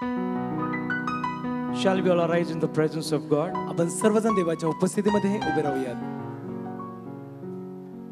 Shall we all arise in the presence of God? आपण सर्वजण देवाच्या उपस्थितीमध्ये उभे राहूयात.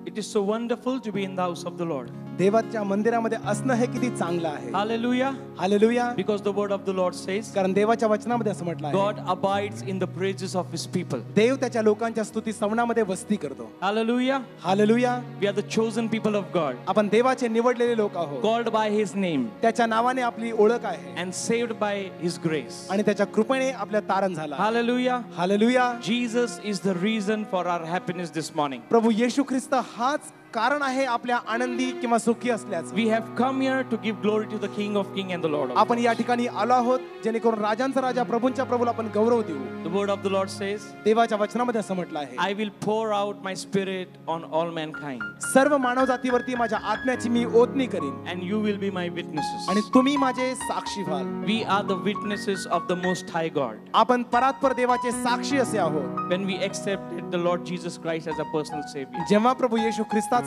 It is so wonderful to be in the house of the Lord. देवाच्या मंदिरामध्ये असणं हे किती चांगलं आहे. Hallelujah. Hallelujah. Because the word of the Lord says, कारण देवाच्या वचनामध्ये असं म्हटलं आहे, God abides in the praises of his people. देव त्याच्या लोकांच्या स्तुती श्रवणामध्ये वस्ती करतो. Hallelujah. Hallelujah. We are the chosen people of God, आपण देवाचे निवडलेले लोक आहोत. called by his name त्याच्या नावाने आपली ओळख आहे and saved by his grace. आणि त्याच्या कृपेने आपल्या तारण झाला. Hallelujah. Hallelujah. Jesus is the reason for our happiness this morning. प्रभू येशू ख्रिस्त हाच कारण आहे आपल्या आनंदी किंवा सुखी असल्याचं. We have come here to give glory to the King of Kings and the Lord of आपण या ठिकाणी आलो आहोत जेणेकरून राजांचा राजा प्रभूंच्या प्रभूला आपण गौरव देऊ. The word of the Lord says, देवाच्या वचनामध्ये असं म्हटलं आहे, I will pour out my spirit on all mankind, सर्व मानव जातीवरती माझ्या आत्म्याची मी ओतणी करीन and you will be my witnesses. आणि तुम्ही माझे साक्षी व्हाल. We are the witnesses of the Most High God. आपण परात्पर देवाचे साक्षी असे आहोत. When we accepted the Lord Jesus Christ as a personal Savior, जेव्हा प्रभू येशू ख्रिस्ताचा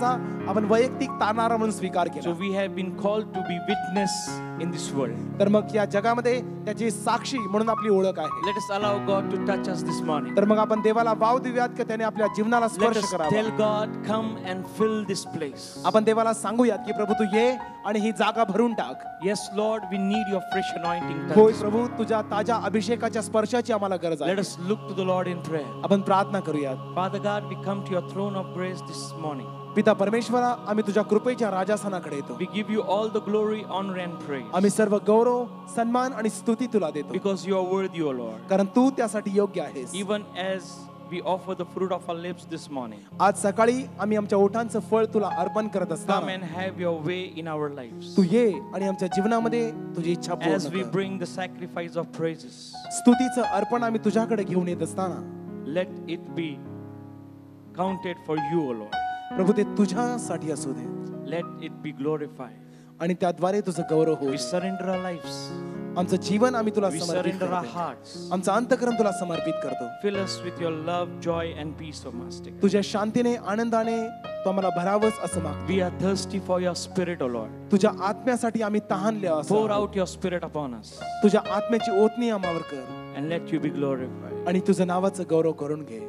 आपण वैयक्तिक तारणारा म्हणून स्वीकार so केला, we have been called to be witness in this world. तर मग या जगामध्ये त्याची साक्षी म्हणून आपली ओळख आहे. Let us allow God to touch us this morning. तर मग आपण देवाला वाव देऊयात की त्याने आपल्या जीवनाला Let स्पर्श us करावा. tell God, come and fill this place. आपण देवाला सांगूयात की प्रभू तू ये आणि ही जागा भरून टाक. Yes, Lord, we need your fresh anointing touch. होय प्रभू, तुझ्या ताज्या अभिषेकाच्या स्पर्शाची आम्हाला गरज आहे. Let us look to the Lord in prayer. आपण प्रार्थना करूयात. Father God, we come to your throne of grace this morning. पिता परमेश्वरा, आम्ही तुझ्या कृपेच्या राजासनाकडे येतो. We give you all the glory, honor and praise. आम्ही सर्व गौरव, सन्मान आणि स्तुती तुला देतो. Because you are worthy, O Lord. कारण तू त्यासाठी योग्य आहेस. Even as we offer the fruit of our lips this morning, आज सकाळी आम्ही आमच्या ओठांचं फळ तुला अर्पण करत come असताना and have your way in our lives. तू ये आणि आमच्या जीवनामध्ये तुझी इच्छा As पूर्ण we कर. bring the sacrifice of praises, स्तुतीचं अर्पण आम्ही तुझ्याकडे घेऊन येत असताना let it be counted for you, O Lord. प्रभू ते तुझ्यासाठी असू दे Let it be glorified. आणि त्याद्वारे तुझं गौरव We होईल. surrender our lives. आमचं जीवन आम्ही तुला We समर्पित surrender our करतो. hearts. आमचं अंतःकरण तुला समर्पित करतो. Fill us with your love, joy and peace, O Master. तुझ्या शांतीने आनंदाने तू आम्हाला भरावस असं मागतो. We are thirsty for your spirit, O Lord. तुझ्या आत्म्यासाठी आम्ही तहानले असो. Pour out your spirit upon us तुझ्या आत्म्याची ओतणी आम्हावर कर and let you be glorified. आणि तुझं नावाचं गौरव करून घे.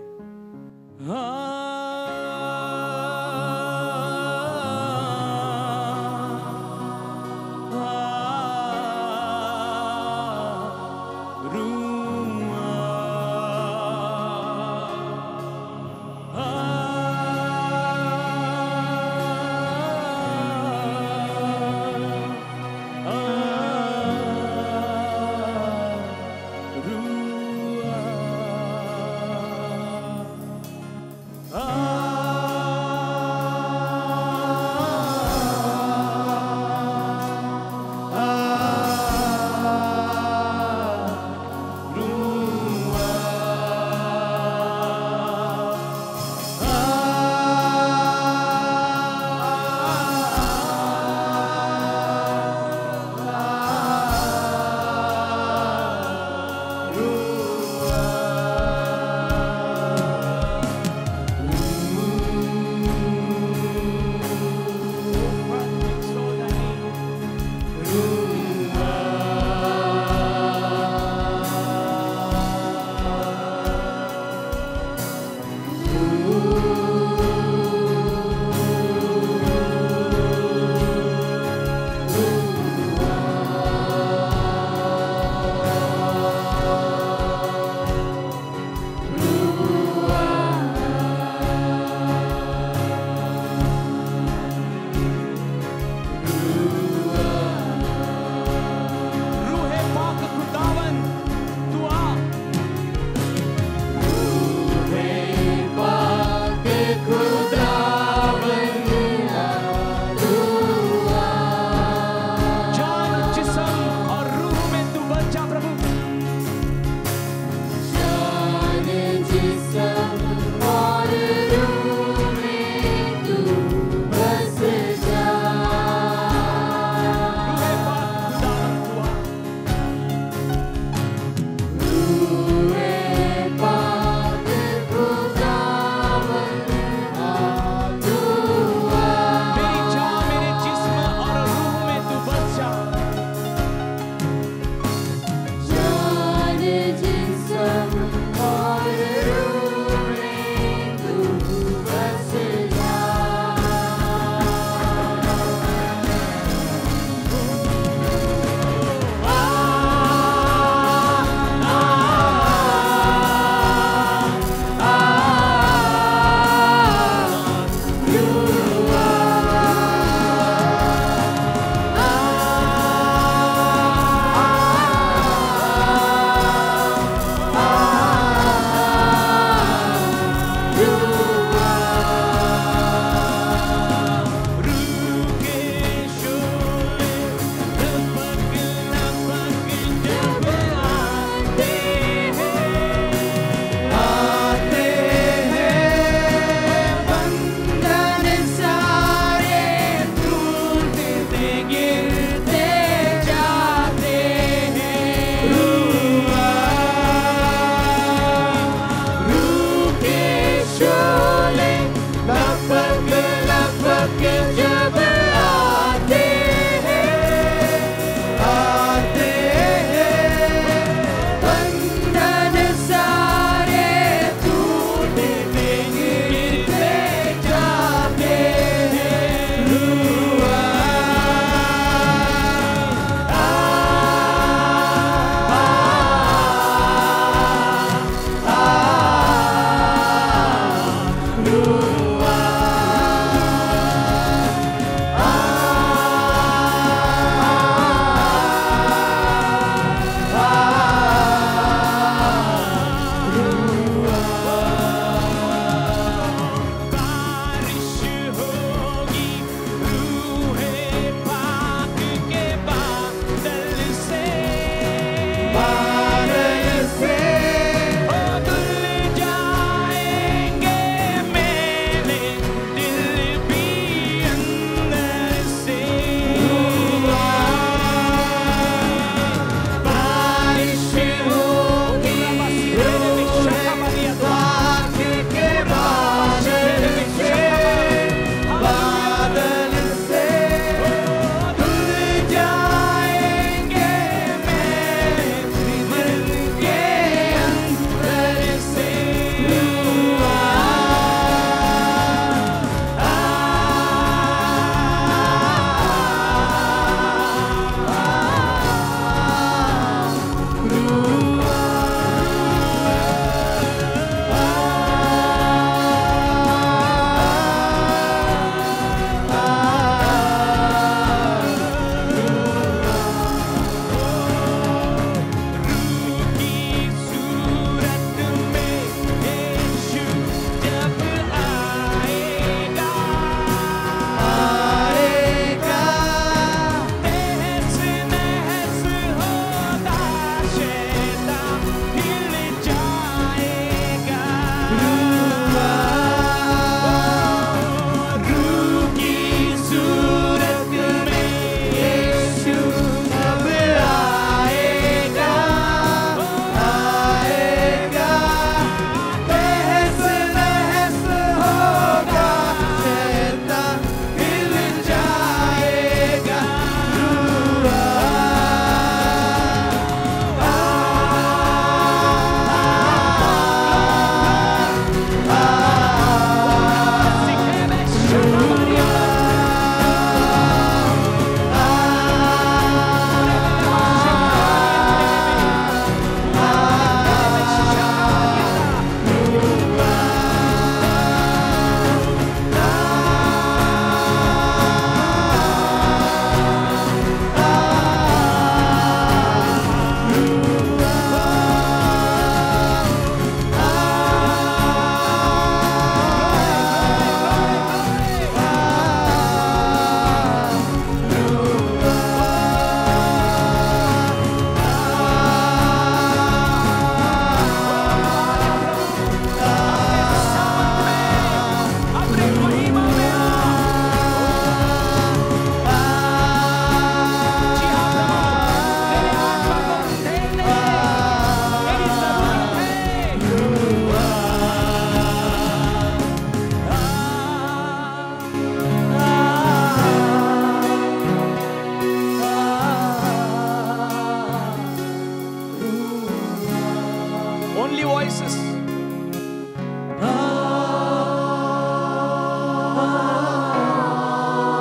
three voices.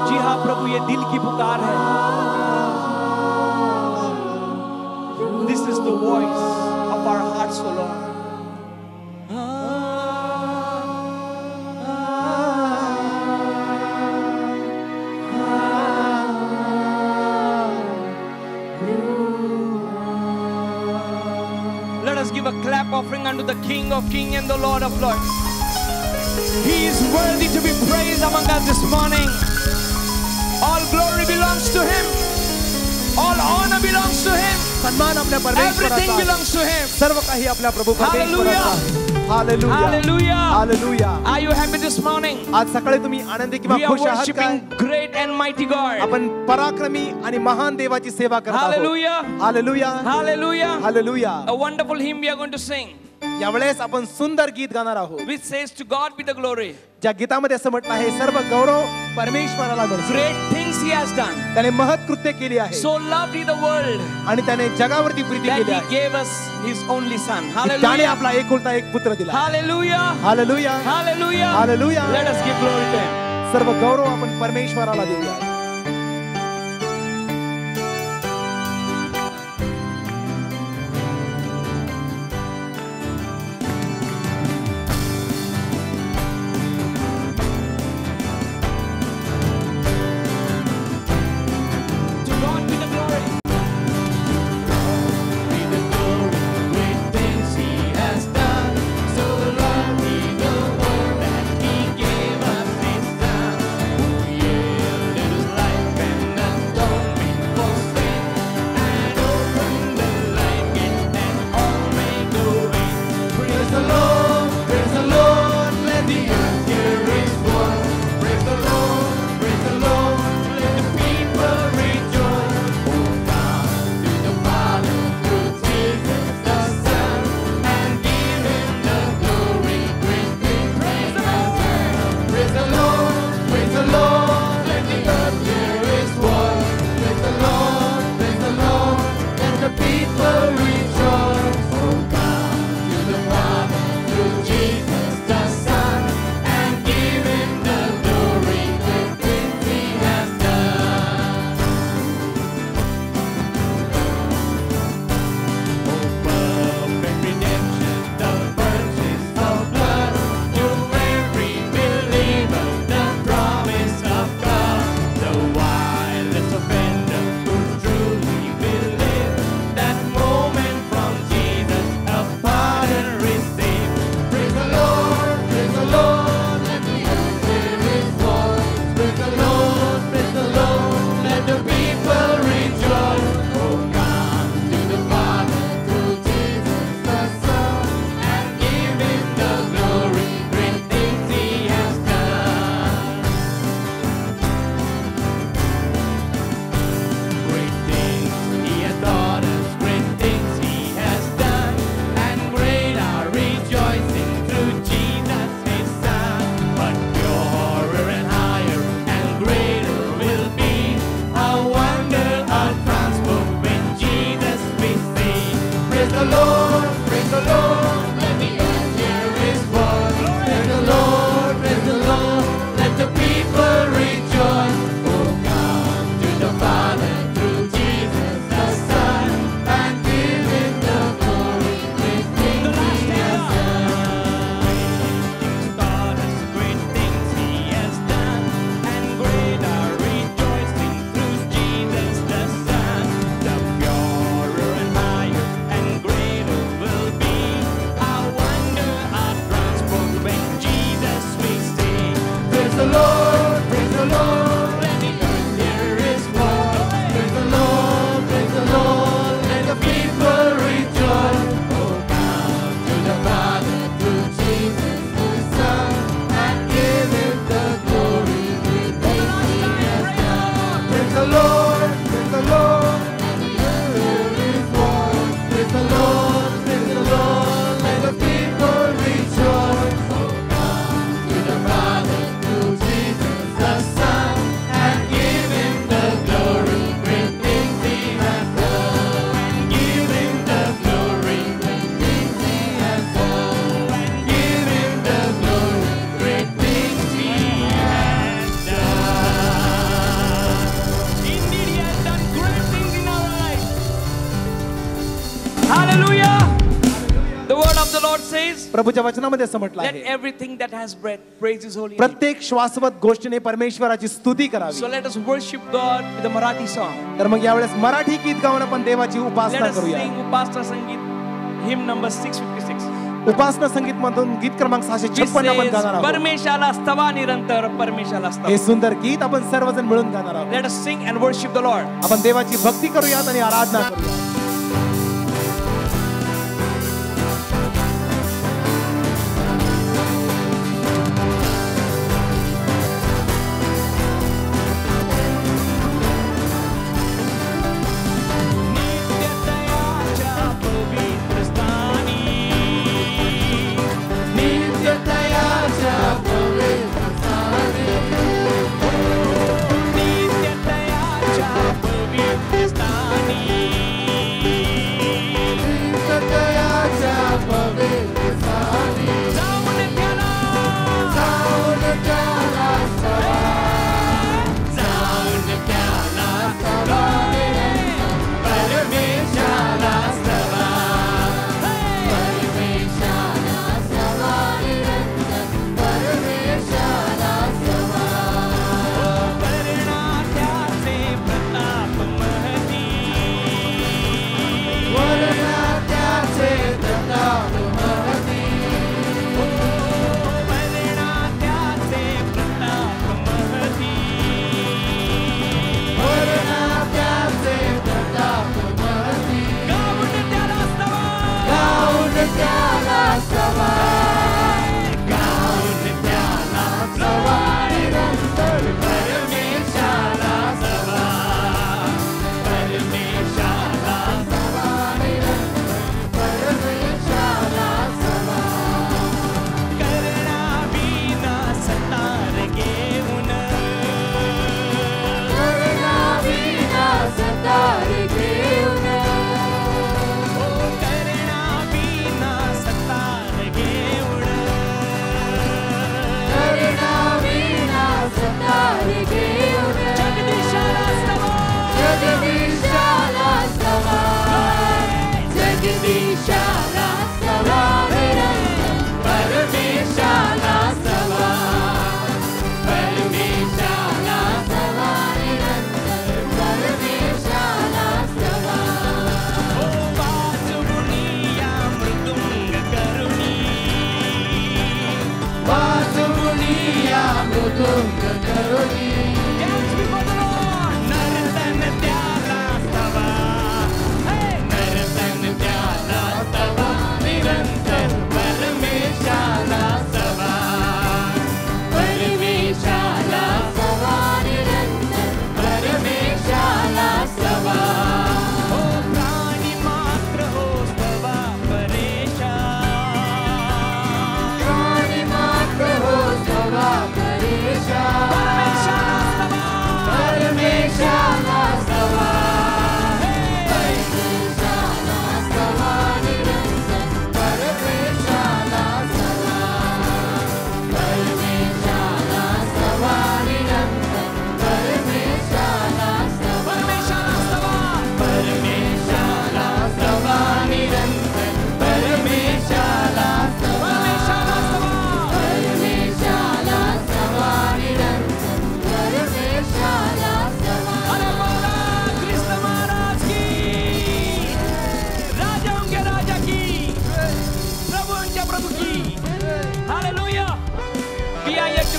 जी हाँ प्रभु, ये दिल की पुकार है. This is the voice of our hearts, O Lord. Let us give a clap offering unto the King of Kings and the Lord of Lords. He is worthy to be praised among us this morning. All glory belongs to Him. All honor belongs to Him. सन्मान आपल्या Everything परमेश्वराचा आहे. belongs to Him. सर्व काही आपल्या प्रभू परमेश्वराचा आहे. Hallelujah. Hallelujah. Hallelujah. Are you happy this morning? आज सकाळी तुम्ही आनंदी किंवा We are खुश आहात काय? worshiping great and mighty God. आपण पराक्रमी आणि महान देवाची सेवा करत आहोत. Hallelujah. Hallelujah. Hallelujah. Hallelujah. A wonderful hymn we are going to sing, यावेळेस आपण सुंदर गीत गाणार आहोत. which says, "To God be the glory. ज्या गीतामध्ये असं म्हटलं आहे, सर्व गौरव परमेश्वराला मिळतो. Great things He has done. त्याने महत् कृत्य केली आहे So loved He the world आणि त्याने जगावरती प्रीती that केली He आहे. gave us His only Son." त्याने Hallelujah. आपला एकुलता एक पुत्र दिला. Hallelujah. Hallelujah. Hallelujah. Hallelujah. Let us give glory to Him. सर्व गौरव आपण परमेश्वराला देऊया. To God be the glory. Hallelujah. The word of the Lord says, प्रभूच्या वचनामध्ये असं म्हटलं let आहे, everything that has breath praise his holy name. प्रत्येक श्वासवत गोष्टीने परमेश्वराची स्तुती So करावी. let us worship God with a Marathi song. तर मग यावेळेस मराठी गीत गाऊन आपण देवाची Let उपासना us करूया. sing Upasana Sangeet, hymn number 656. उपासना संगीत मधून गीत क्रमांक Which 656 आपण says, गाणार आहोत. परमेशाला स्तवा निरंतर, परमेशाला हे स्तवा. सुंदर गीत आपण सर्वजण मिळून गाणार आहोत. Let us sing and worship the Lord. आपण देवाची भक्ती करूयात आणि आराधना करूया.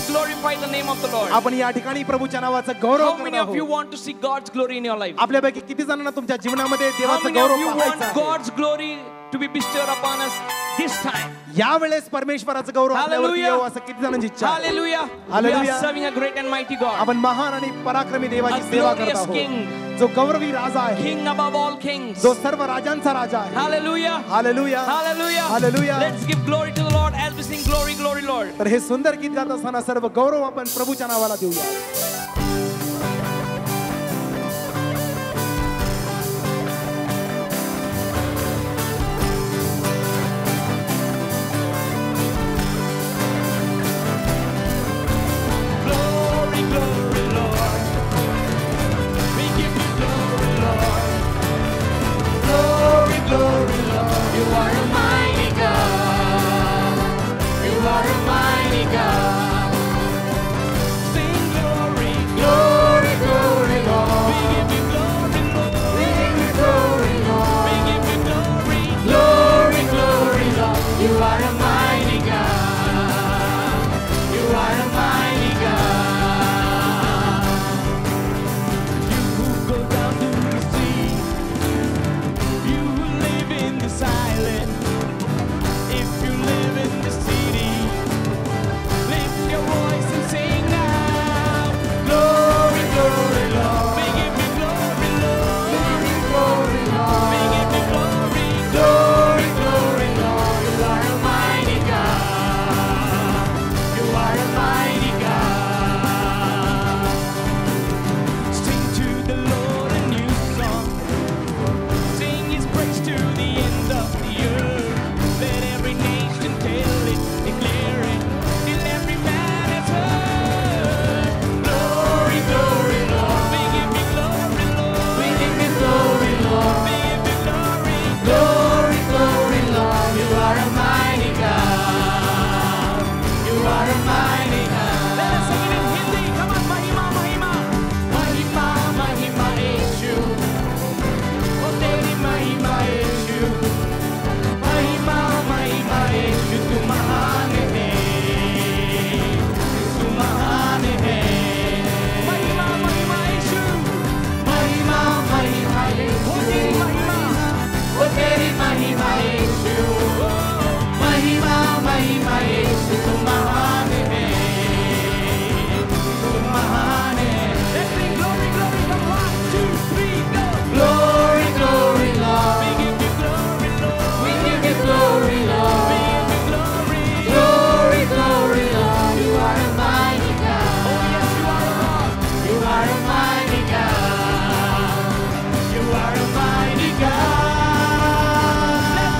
glorify the name of the Lord. आपण या ठिकाणी प्रभूच्या नावाचा गौरव How many करत of you आहोत. want to see God's glory in your life? आपल्यापैकी किती जणांना तुमच्या जीवनामध्ये How देवाचा many of Gaurav you want पाहायचा आहे? God's glory to be bestowed upon us this time? या वेळेस परमेश्वराचा गौरव आपल्यावरती Hallelujah. येऊ असं किती जणांची इच्छा आहे? Hallelujah. We Hallelujah. are serving a great and mighty God. आपण महान आणि पराक्रमी देवाची A सेवा करत glorious आहोत. King. जो गौरवी राजा आहे, King above all kings. जो सर्व राजांचा राजा आहे. Hallelujah. Hallelujah, Hallelujah. Hallelujah. Let's give glory to the Lord as we sing glory, glory, Lord. तर हे सुंदर गीत गात असताना सर्व गौरव आपण प्रभूच्या नावाला देऊया. Glory, glory, Lord. We give you glory, Lord. Glory, glory, Lord. You are a mighty God. You are a mighty God. Sing glory, glory, glory, Lord. We give you glory, Lord. We give you glory, Lord. We give you glory, glory, glory, Lord. You are a mighty God. You are a mighty God. You who go down to the sea, you who live in the silent. If you live in the city, lift your voice and sing now. Glory, glory, Lord. We give you glory, Lord. We give you glory, Lord. We give you glory, glory, glory, Lord. You are a mighty God. You are a mighty God. Sing to the Lord a new song. Sing His praise to the end of the earth. Let every nation tell it, declare it, till every man has heard. Glory, glory, Lord. We give you glory, Lord. We give you glory, Lord. We give you glory, glory, glory, Lord. You are a mighty God. You are a mighty God. Let us sing it in Hindi. Come on, Mahima, Mahima. Mahima, Mahima Yeshu. Oh, Teri Mahima Yeshu. Mahima, Mahima Yeshu. Tu महान है. Tu महान है. Mahima, Mahima Yeshu. Mahima, Mahima Yeshu. Oh, Teri Mahima. Oh, Teri Mahima Yeshu. Mahima, Mahima Yeshu. Tu महान है. Tu महान है. Let's sing glory, glory. Come 1, 2, 3, go. Glory, glory, Lord. We give you glory, Lord. We give you glory, Lord. We give you glory. Glory, glory, Lord. You are a mighty God. Oh yes, you are a God. You are a mighty God. You are a mighty God. Let's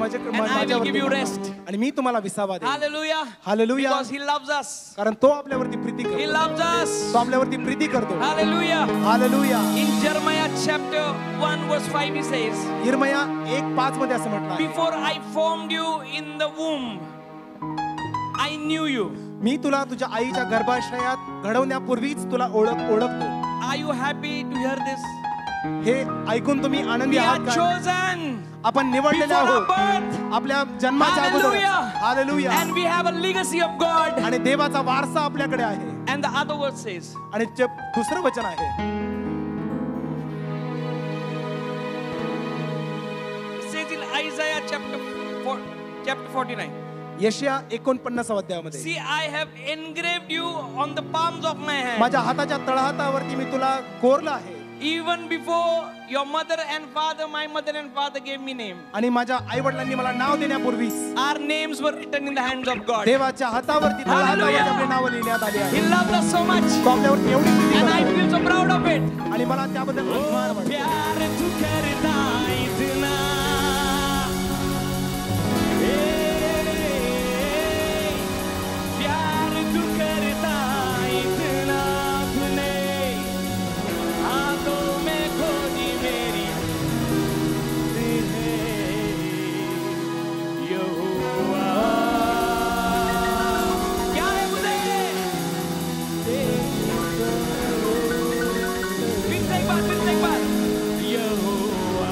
माझ्याकडे And I will give you rest. आणि मी तुम्हाला विसावा देईन. Hallelujah. Hallelujah. Because He loves us. कारण तो आपल्यावरती Preeti He करतो. loves us. तो आपल्यावरती प्रीती करतो. Hallelujah. Hallelujah. In Jeremiah chapter 1 verse 5 he says, यिर्मया 1:5 मध्ये असं म्हटलं आहे, Before I formed you in the womb, I knew you. मी तुला तुझ्या आईच्या गर्भाशयात घडवण्यापूर्वीच तुला ओळखतो. Are you happy to hear this? हे ऐकून तुम्ही आनंदी We are आहात का? chosen आपण निवडलेले before our आहोत birth. आपल्या जन्माच्या अगोदर. Hallelujah. Hallelujah. And we have a legacy of God. आणि देवाचा वारसा आपल्याकडे आहे. And the other word says, आणि दुसरं वचन आहे, it says in Isaiah chapter 49. यशया 49 अध्यायामध्ये, See, I have engraved you on the palms of my hand. माझ्या हाताच्या तळहातावरती मी तुला कोरलं आहे. Even before your mother and father, my mother and father gave me name. आणि माझ्या आई वडिलांनी मला नाव देण्यापूर्वीच Our names were written in the hands of God. देवाच्या हातावरती तळहातावरती आपले नाव लिहिण्यात आले He आहे. loved us so much. तो आपल्यावरती एवढी प्रीती And I करतो. feel so proud of it. आणि मला त्याबद्दल अभिमान वाटतो. प्यार तू करता इतना, प्यार तू करता इतना, अपने हाथों में खोजी मेरी है यहोवा. क्या है मुझे? फिर से एक बार यहोवा.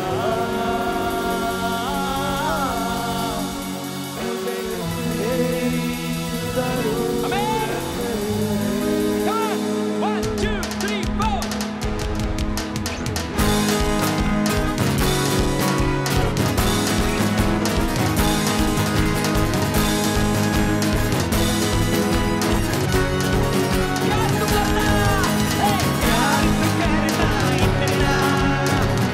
Amen. Come on. 1, 2, 3, 4. प्यार तू करता, प्यार तू करता इतना,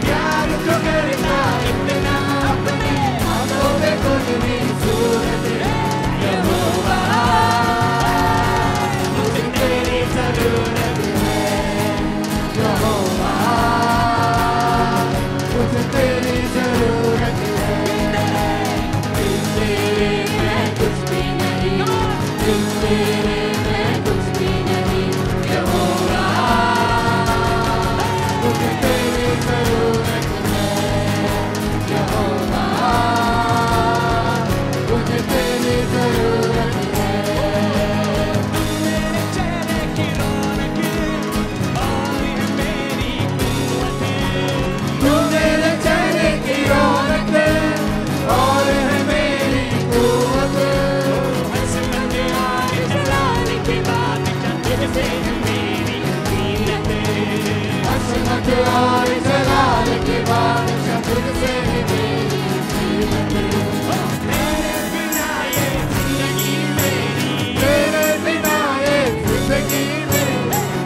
प्यार तू करता इतना, अपने हाथों में खोजी मेरी सूरत है यहोवा. मुझे तेरी जरूरत है यहोवा, मुझे तेरी जरूरत है. बिन तेरे मैं कुछ भी नहीं, बिन तेरे मैं कुछ भी नहीं यहोवा. मुझे तेरी जरूरत है यहोवा, मुझे तेरी जरूरत है. मेरे चेहरे की रौनक और मेरी कुव्वत, तू मेरे चेहरे की रौनक और है मेरी कुव्वत. हसरत और जलाल की बादशाह तुझसे है मेरी कीमत, हसरत और जलाल की बादशाह तुझसे है मेरी कीमत. तेरे बिना ये जिंदगी मेरी, तेरे बिना ये जिंदगी मेरी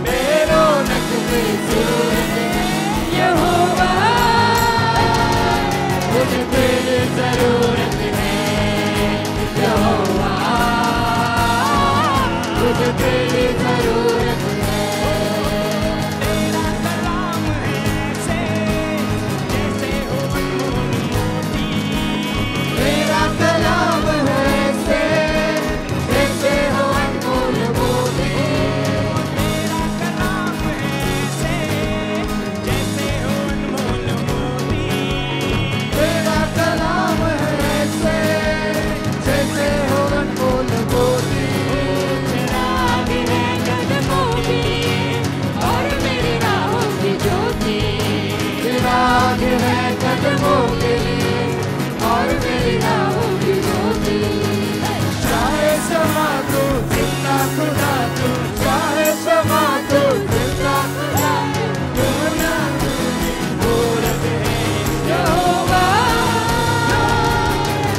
बेरौनक बेसूरत है यहोवा. मुझे तेरी जरूरत है यहोवा, मुझे तेरी जरूरत है. तेरा कलाम है ऐसे जैसे हो अनमोल मोती, तेरा कलाम है ऐसे जैसे हो अनमोल मोती. तेरा कलाम है ऐसे जैसे हो अनमोल मोती, तेरा कलाम है ऐसे जैसे हो अनमोल मोती. चिराग है कदमों की और मेरी राहों की ज्योति, चिराग है कदमों के लिए और मेरी राहों की ज्योति. चाहे समा तू जिंदा खुदा तू, चाहे समा तू जिंदा खुदा तू, दुनिया तुझी जरूरत है यहोवा.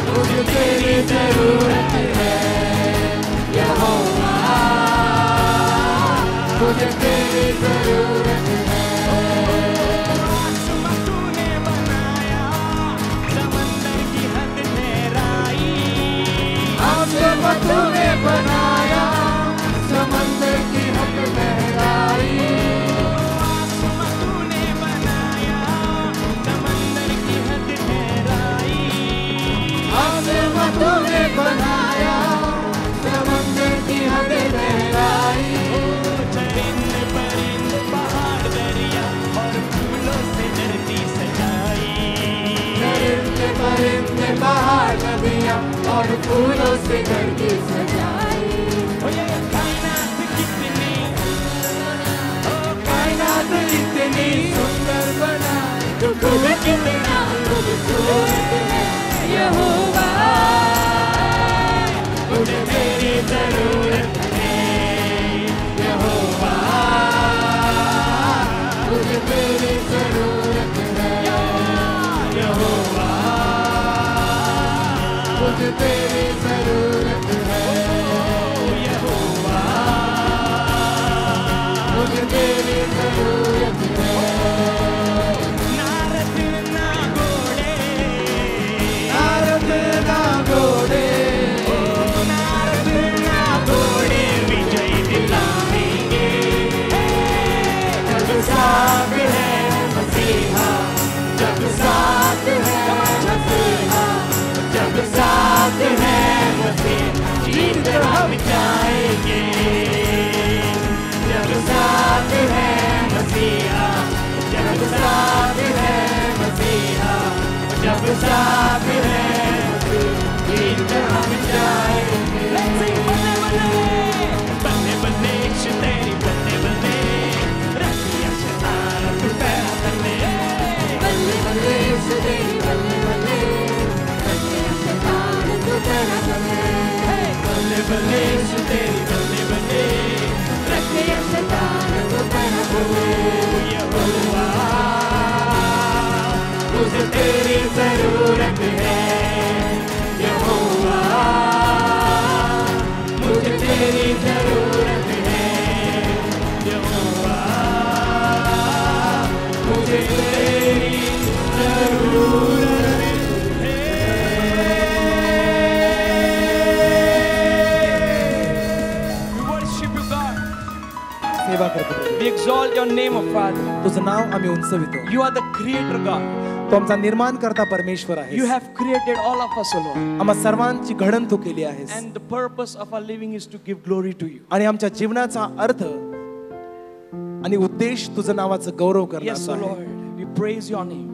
मुझे तेरी जरूरत है यहोवा, मुझे तेरी जरूरत है. आसमां तूने बनाया, समंदर की हद ठहराई, आसमां तूने बनाया, समंदर की हद ठहराई. आसमां तूने बनाया, समंदर की हद ठहराई. और फूलों से घर की सजाई। ओ ये कायनात कितनी, ओ कायनात कितनी सुंदर बना, तू खुद कितना खूबसूरत है यहोवा। मुझे तेरी जरूरत है यहोवा, मुझे तेरी जरूरत है यहोवा, मुझे तेरी जरूरत है यहोवा, मुझे तेरी जरूरत है। नारद ना घोड़े, नारद ना घोड़े, नारद ना घोड़े विजय दिलाएंगे। जब साथ है मसीहा, जब साथ है मसीहा, जब साथ है मसीहा, जीत हम जाएंगे। जब साथ है मसीहा, जब साथ है मसीहा, जब साथ है मसीहा, जीत हम जाएंगे। बल्ले बल्ले इश्क तेरी बल्ले बल्ले, रखिया शैतान तू पैरा तले। बल्ले बल्ले इश्क तेरी बल्ले बल्ले, रखिया शैतान तू पैरा तले। बल्ले बल्ले इश्क तेरी बल्ले बल्ले, रखिया शैतान तू पैरा तले। यहोवा, मुझे तेरी जरूरत है यहोवा, मुझे तेरी जरूरत है यहोवा, मुझे तेरी जरूरत है। We worship you, God. सेवा करतो प्रभू. We exalt your name, O Father. तुझं नाव आम्ही उंचवितो. You are the creator, God. तो आमचा निर्माण करता परमेश्वर आहे. You have created all of us, O Lord. आम्हा सर्वांची घडण तू केली आहेस. And the purpose of our living is to give glory to you. आणि आमच्या जीवनाचा अर्थ आणि उद्देश तुझं नावाचं गौरव Yes, करण्याचा O आहे. Lord. We praise your name.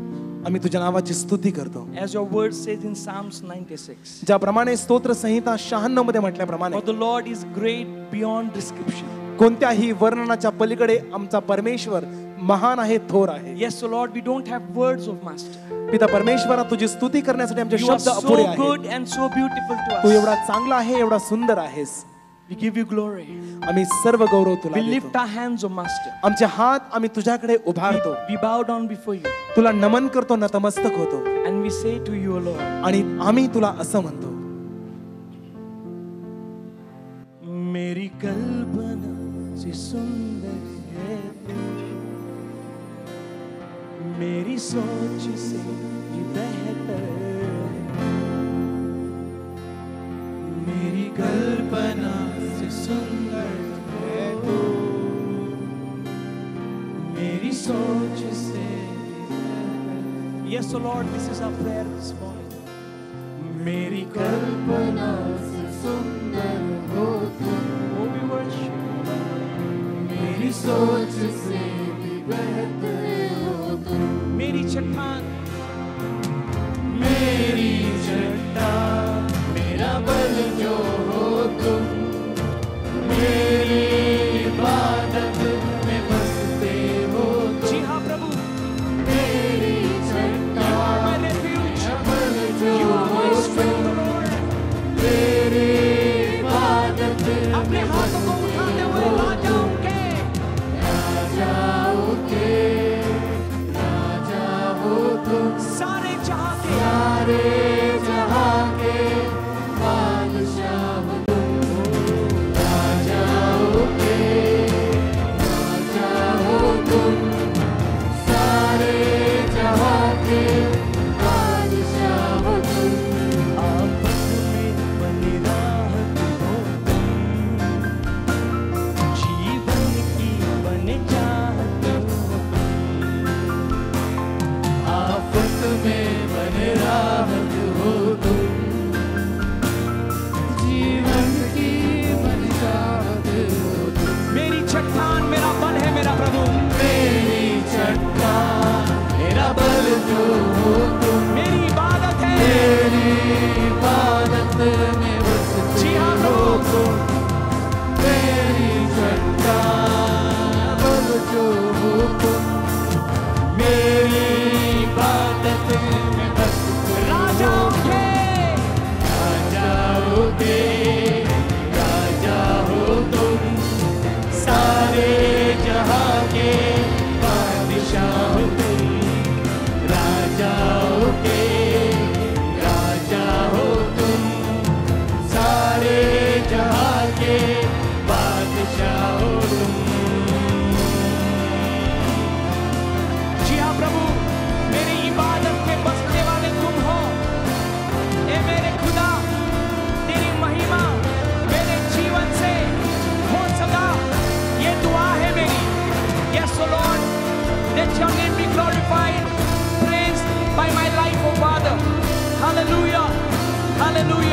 आम्ही तुझ्या नावाची स्तुती करतो. As your word says in Psalms 96. ज्याप्रमाणे स्तोत्र संहिता 96 मध्ये म्हटल्याप्रमाणे For the Lord is great beyond description. कोणत्याही वर्णनाच्या पलीकडे आमचा परमेश्वर महान आहे, थोर आहे. Yes, O Lord, we don't have words of master. पिता परमेश्वरा, तुझी स्तुती करण्यासाठी आमचे You are शब्द अपुरे so आहेत. good and so beautiful to तू us. एवढा चांगला आहे, एवढा सुंदर आहेस. We give you glory. आम्ही सर्व गौरव तुला We देतो. lift our hands, O Master. आमचे हात आम्ही तुझ्याकडे उभारतो. We bow down before you. तुला नमन करतो, नतमस्तक होतो. And we say to you, O Lord, आणि आम्ही तुला असं म्हणतो, मेरी कल्पना से सुंदर है तू, मेरी सोच से भी बेहतर है। मेरी कल्पना से सुंदर है तू, मेरी सोच से भी बेहतर। Yes, O Lord, this is our prayer this morning. मेरी कल्पना से सुंदर हो तुम, Oh, we worship you. मेरी सोच से भी बेहतर हो तुम। मेरी चट्टान, मेरी चट्टान, मेरा बल जो हो तुम, मेरी इबादत में बसते हो तुम। जी हाँ प्रभु, मेरी You are my चट्टान, refuge. मेरा बल जो You are my हो strength, तुम, O Lord. मेरी इबादत अपने में हाथों को बसते उठाते हुए हो राजाओं तुम। के राजाओं के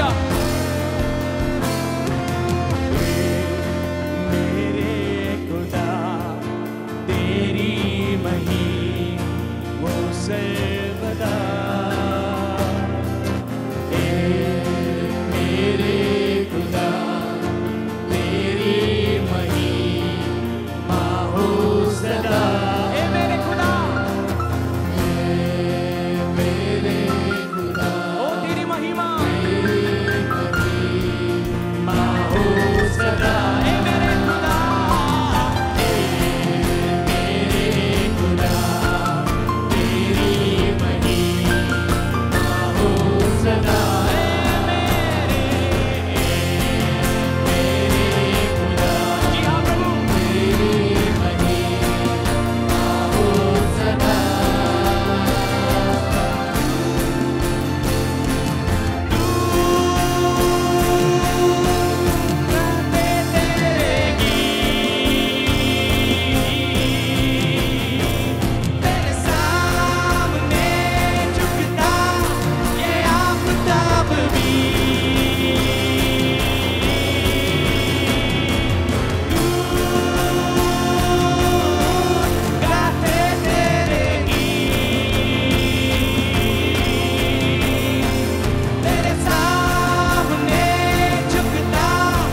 Hallelujah. मेरे खुदा तेरी महिमा वो सर्वदा मेरे खुदा तेरी महिमा हो सदा मेरे खुदा, मेरे खुदा ओ तेरी महिमा, महिमा हो सदा मेरे खुदा, मेरे खुदा तेरी महिमा हो सदा मेरे खुदा जी हाँ प्रभु, तेरी महिमा हो सदा तेरे सामने झुकता ये आफताब भी, गाते तेरे गीत। तेरे सामने झुकता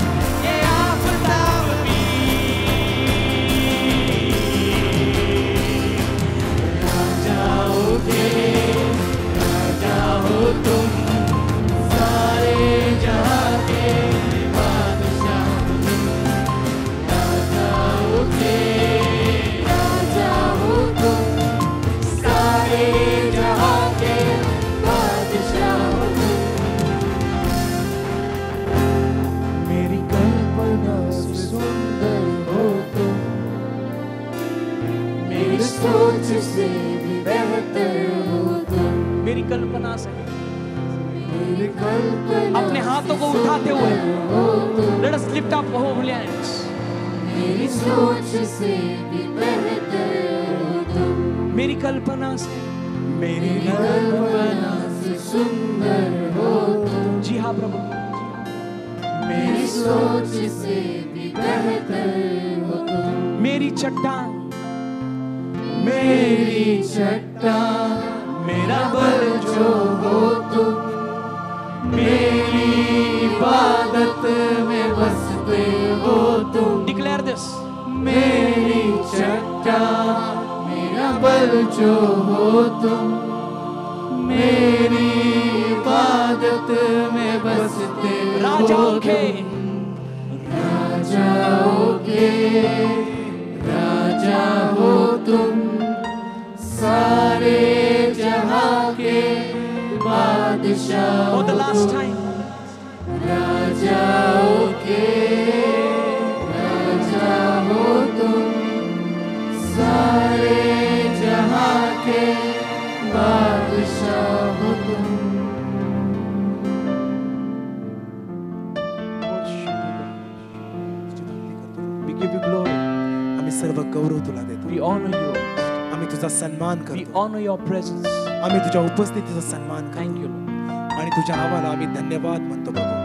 ये आफताब भी, जाओगे राजा हो तुम सारे जहां के बादशाह राजा हो तुम सारे जहां के बादशाह हो तुम मेरी कल्पना से सुंदर हो तुम मेरी सोच से भी बेहतर हो तुम मेरी कल्पना से मेरी कल्पना अपने हाथों को उठाते हुए हो तुम let us lift up our holy hands. मेरी सोच से भी बेहतर हो तुम मेरी कल्पना से, मेरी कल्पना से सुंदर हो तुम जी हाँ प्रभु, मेरी सोच से भी बेहतर हो तुम मेरी चट्टान, मेरी चट्टान मेरा बल जो हो तुम मेरी इबादत में बसते हो तुम declare this. मेरी चट्टान मेरा बल जो हो तुम मेरी इबादत में बसते हो राजाओं के राजा हो तुम सारे जहां के बादशाह for the last time. राजाओं के राजा हो तुम सारे जहां के बादशाह हो तुम We give you glory. आम्ही सर्व गौरव तुला देतो. We honor you. आम्ही तुझा सन्मान We करतो. honor your presence. आम्ही तुझ्या उपस्थितीचा सन्मान करतो Thank you, Lord. आणि तुझ्या नावाला आम्ही धन्यवाद म्हणतो प्रभू.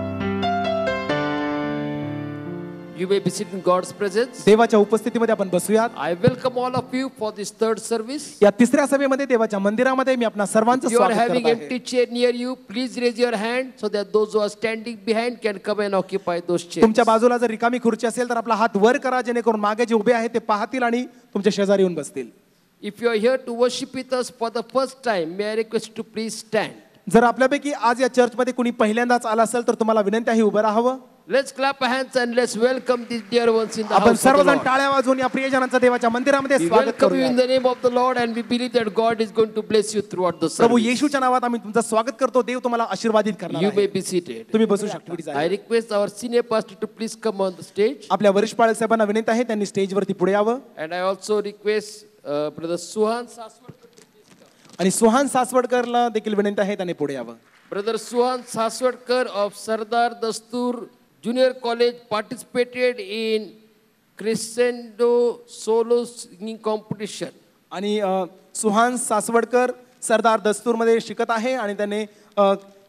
You may be seated in God's presence. देवाच्या उपस्थितीमध्ये आपण बसूयात. I welcome all of you for this third service. या तिसऱ्या सभेमध्ये देवाच्या मंदिरामध्ये मी आपणा सर्वांचं If you are स्वागत having करत empty आहे. chair near you, please raise your hand so that those who are standing behind can come and occupy those chairs. तुमच्या बाजूला जर रिकामी खुर्ची असेल तर आपला हात वर करा जेणेकरून मागे जे उभे आहेत ते पाहतील आणि तुमच्या शेजारी येऊन बसतील. If you are here to worship with us for the first time, may I request you to please stand. जर आपल्यापैकी आज या चर्चमध्ये कुणी पहिल्यांदाच आला असेल तर तुम्हाला विनंती आहे उभं राहावं. Let's clap our hands and let's welcome these dear ones in the आपण house of the सर्वजण Lord. टाळ्या वाजवून या प्रियजनांचं देवाच्या मंदिरामध्ये We स्वागत welcome you in करूया. the name of the Lord and we believe that God is going to bless you throughout the Prabhu service. येशूच्या नावात आम्ही तुमचं स्वागत करतो. देव तुम्हाला आशीर्वादित करणार You may आहे. be seated. तुम्ही बसू शकता. I request our senior pastor to please come on the stage. आपल्या वरिष्ठ पाळक साहेबांना विनंती आहे त्यांनी स्टेजवरती पुढे यावं. And I also request Brother Suhan Saswadkar. आणि सुहान सासवडकरला देखील विनंती आहे त्यांनी पुढे यावं. Brother Suhan Saswadkar of Sardar Dastur Junior College participated in Crescendo Solo Singing Competition. आणि सुहान सासवडकर सरदार दस्तूरमध्ये शिकत आहे आणि त्याने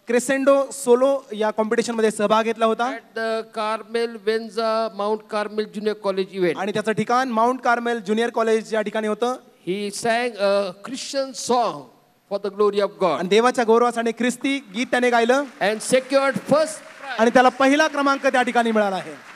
क्रेसेंडो सोलो या कॉम्पिटिशन मध्ये सहभाग घेतला होता at the Carmel Venza Mount Carmel Junior College event. आणि त्याचं ठिकाण माउंट कार्मेल ज्युनियर कॉलेज या ठिकाणी होतं. He sang a Christian song for the glory of God आणि देवाच्या गौरवासाठी ख्रिस्ती गीत त्याने गायलं and secured first prize. आणि त्याला पहिला क्रमांक त्या ठिकाणी मिळाला आहे.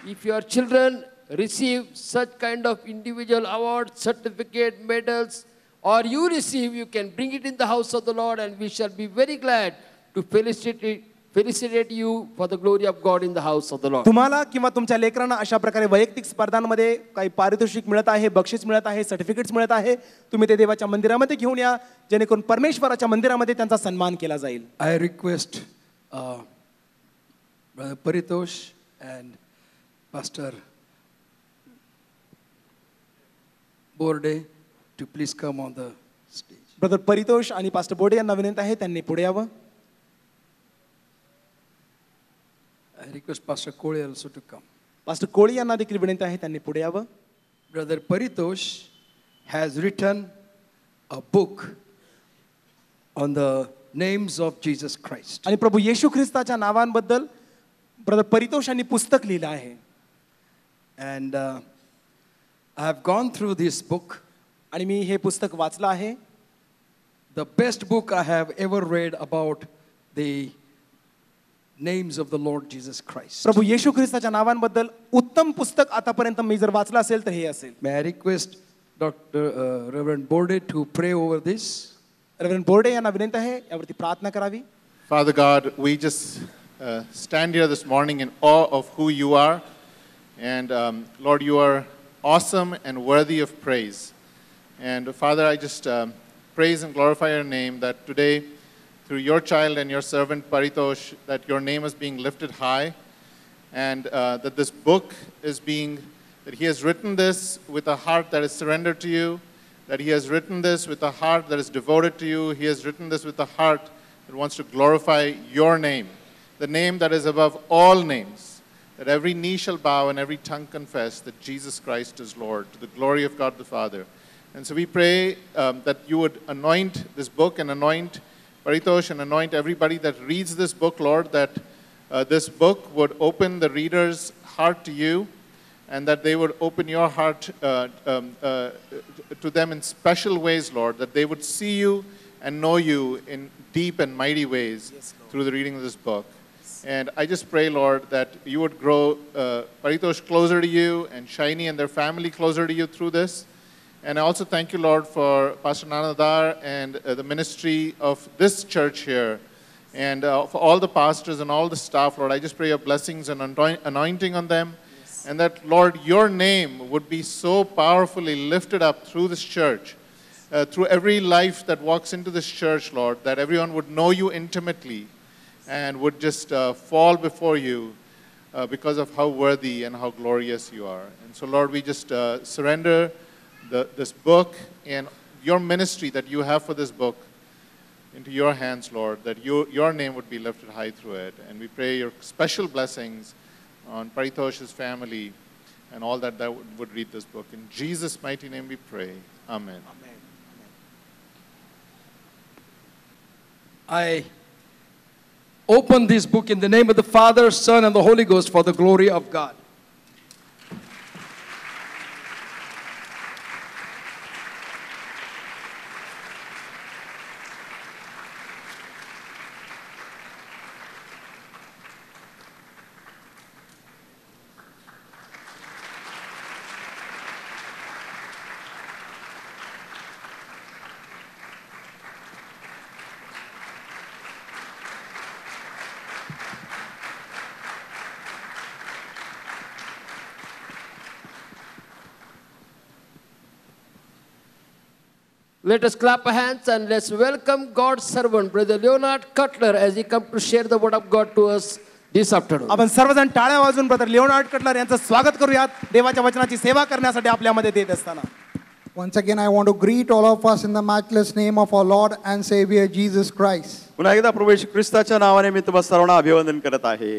If your children receive such kind of individual awards, certificate, medals, or you receive, you can bring it in the house of the Lord, and we shall be very glad to felicitate you for the glory of God in the house of the Lord. तुम्हाला किंवा तुमच्या लेकरांना अशा प्रकारे वैयक्तिक स्पर्धांमध्ये काही पारितोषिक मिळत आहे, बक्षीस मिळत आहे, सर्टिफिकेट्स मिळत आहे. तुम्ही ते देवाच्या मंदिरामध्ये घेऊन या जेणेकरून परमेश्वराच्या मंदिरामध्ये त्यांचा सन्मान केला जाईल. I request Brother Paritosh and Pastor Borde to please come on the stage. Brother Paritosh आणि पास्टर बोडे यांना विनंती आहे त्यांनी पुढे यावं. I request Pastor Kole also to come. Pastor कोळी यांना देखील विनंती आहे त्यांनी पुढे यावं. Brother Paritosh has written a book on the names of Jesus Christ. आणि प्रभू येशू ख्रिस्ताच्या नावांबद्दल ब्रदर परितोष यांनी पुस्तक लिहिलं आहे. And I have gone through this book. आणि मी हे पुस्तक वाचलं आहे. The best book I have ever read about the names of the Lord Jesus Christ. प्रभू येशू ख्रिस्ताच्या नावांबद्दल उत्तम पुस्तक आतापर्यंत मी जर वाचलं असेल तर हे असेल. May I request Dr. Reverend Borde to pray over this? Reverend Borde यांना विनंती आहे यावरती प्रार्थना करावी. Father God, we just stand here this morning in awe of who you are. And Lord, you are awesome and worthy of praise. And Father, I just praise and glorify your name that today, through your child and your servant Paritosh, that your name is being lifted high. And that this book is being, that he has written this with a heart that is surrendered to you. That he has written this with a heart that is devoted to you. He has written this with a heart that wants to glorify your name. The name that is above all names. That every knee shall bow and every tongue confess that Jesus Christ is Lord, to the glory of God the Father. And so we pray that you would anoint this book and anoint Paritosh and anoint everybody that reads this book, Lord, that this book would open the reader's heart to you, and that they would open your heart to them in special ways, Lord, that they would see you and know you in deep and mighty ways through the reading of this book. And I just pray, Lord, that you would grow Paritosh closer to you and Shiny and their family closer to you through this. And I also thank you, Lord, for Pastor Nanadar and the ministry of this church here. And for all the pastors and all the staff, Lord, I just pray your blessings and anointing on them. And that, Lord, your name would be so powerfully lifted up through this church, through every life that walks into this church, Lord, that everyone would know you intimately and would just fall before you because of how worthy and how glorious you are. And so, Lord, we just surrender this book and your ministry that you have for this book into your hands, Lord, that your name would be lifted high through it. And we pray your special blessings on Paritosh's family and all that would read this book. In Jesus' mighty name we pray. Amen. Amen. I open this book in the name of the Father, Son, and the Holy Ghost for the glory of God. Let us clap our hands and let's welcome God's servant, Brother Leonard Cutler, as he comes to share the word of God to us this afternoon. आपण सर्वजण टाळ्या वाजवून brother Leonard Cutler यांचं स्वागत करूयात देवाच्या वचनाची सेवा करण्यासाठी आपल्यामध्ये देत असताना. Once again, I want to greet all of us in the matchless name of our Lord and Savior Jesus Christ. पुन्हा एकदा प्रभू येशू ख्रिस्ताच्या नावाने मी तुम्हा सर्वांना अभिवादन करत आहे.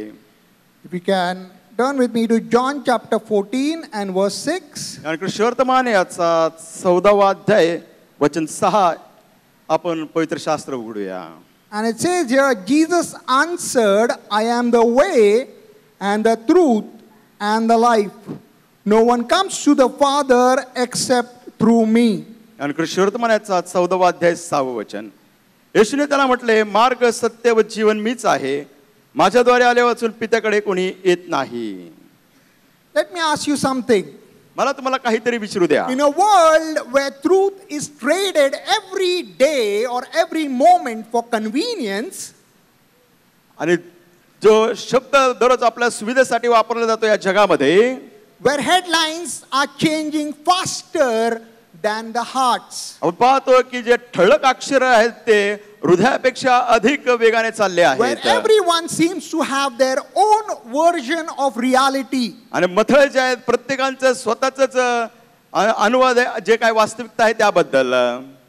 If we can Turn with me to John chapter 14 and verse 6. आणि कृष्णवर्तमान याचा 14वा अध्याय वचन 6 आपण पवित्र शास्त्र उघडूया. And it says here, Jesus answered, I am the way and the truth and the life. No one comes to the Father except through me. आणि कृष्णवर्तमान याचा 14वा अध्याय 6वं वचन. येशूने त्याला म्हटले, मार्ग सत्य व जीवन मीच आहे. माझ्याद्वारे आले वाचून पित्याकडे कोणी येत नाही. Let me ask you something. मला तुम्हाला काहीतरी विचारू द्या. In a world where truth is traded every day or every moment for convenience, आणि जो शब्द दररोज आपल्या सुविधेसाठी वापरला जातो या जगामध्ये, where headlines are changing faster than the hearts, आपण पाहतो की जे ठळक अक्षर आहेत ते हृदयापेक्षा अधिक वेगाने चालले where आहेत. everyone seems to have their own version of reality. आणि मथळे जे आहेत प्रत्येकांचं स्वतःच अनुवाद आहे जे काय वास्तविकता आहे त्याबद्दल.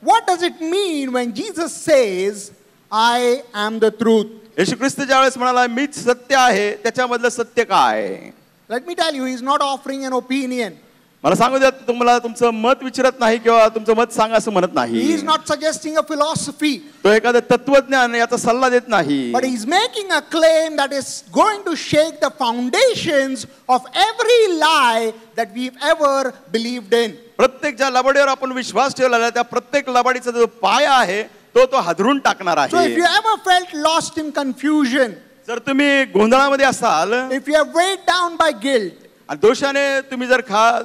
What does it mean when Jesus says, I am the truth? येशू ख्रिस्त ज्यावेळेस म्हणाला मीच सत्य आहे, त्याच्यामधलं सत्य काय? Let me tell you, he's not offering an opinion. मला सांगू द्या, तुम्हाला तुमचं मत विचारत नाही किंवा तुमचं मत सांगा असं म्हणत He नाही. is not suggesting a philosophy, तो एखादं तत्वज्ञान याचा सल्ला देत नाही. but he's making a claim that is going to shake the foundations of every lie that we've ever believed in. प्रत्येक ज्या लबाडीवर आपण विश्वास ठेवलेला आहे त्या प्रत्येक लबाडीचा जो पाया आहे तो हादरून टाकणार So if you आहे. ever felt lost in confusion, जर तुम्ही गोंधळामध्ये असाल if you are weighed down by guilt, आणि दोषाने तुम्ही जर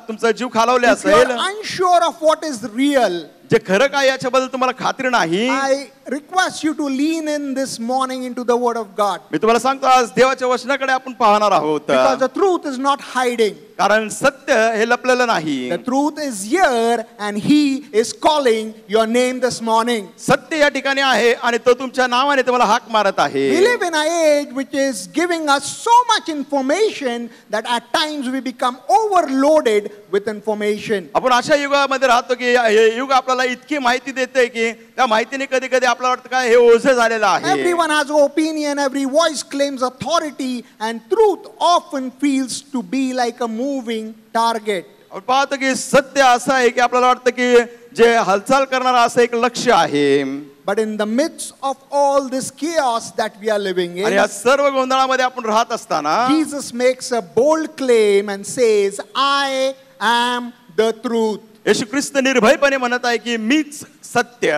तुमचा जीव खालावले if you असेल, are unsure of what is real, जे खरं काय याच्याबद्दल तुम्हाला खात्री नाही, I request you to lean in this morning into the Word of God. मी तुम्हाला सांगतो आज देवाच्या वचनाकडे आपण पाहणार आहोत. Because the truth is not hiding. कारण सत्य हे लपलेलं नाही. The truth is here and He is calling your name this morning. सत्य या ठिकाणी आहे आणि तो तुमच्या नावाने तुम्हाला हाक मारत आहे. We live in an age which is giving us so much information that at times we become overloaded with information. आपण अशा युगामध्ये राहतो की हे युग आपल्याला इतकी माहिती देते की त्या माहितीने कधी कधी आपल्याला वाटतं काय हे ओझं झालेलं आहे. Everyone has an opinion, every voice claims authority, and truth often feels to be like a moving target. आपण पाहतो की सत्य असं आहे की आपल्याला वाटतं की जे हालचाल करणारा असं एक लक्ष्य आहे. But in the midst of all this chaos that we are living आणि in, या सर्व गोंधळामध्ये आपण राहत असताना Jesus makes a bold claim and says, I am the truth. येशू ख्रिस्त निर्भयपणे म्हणत आहे की मीच सत्य.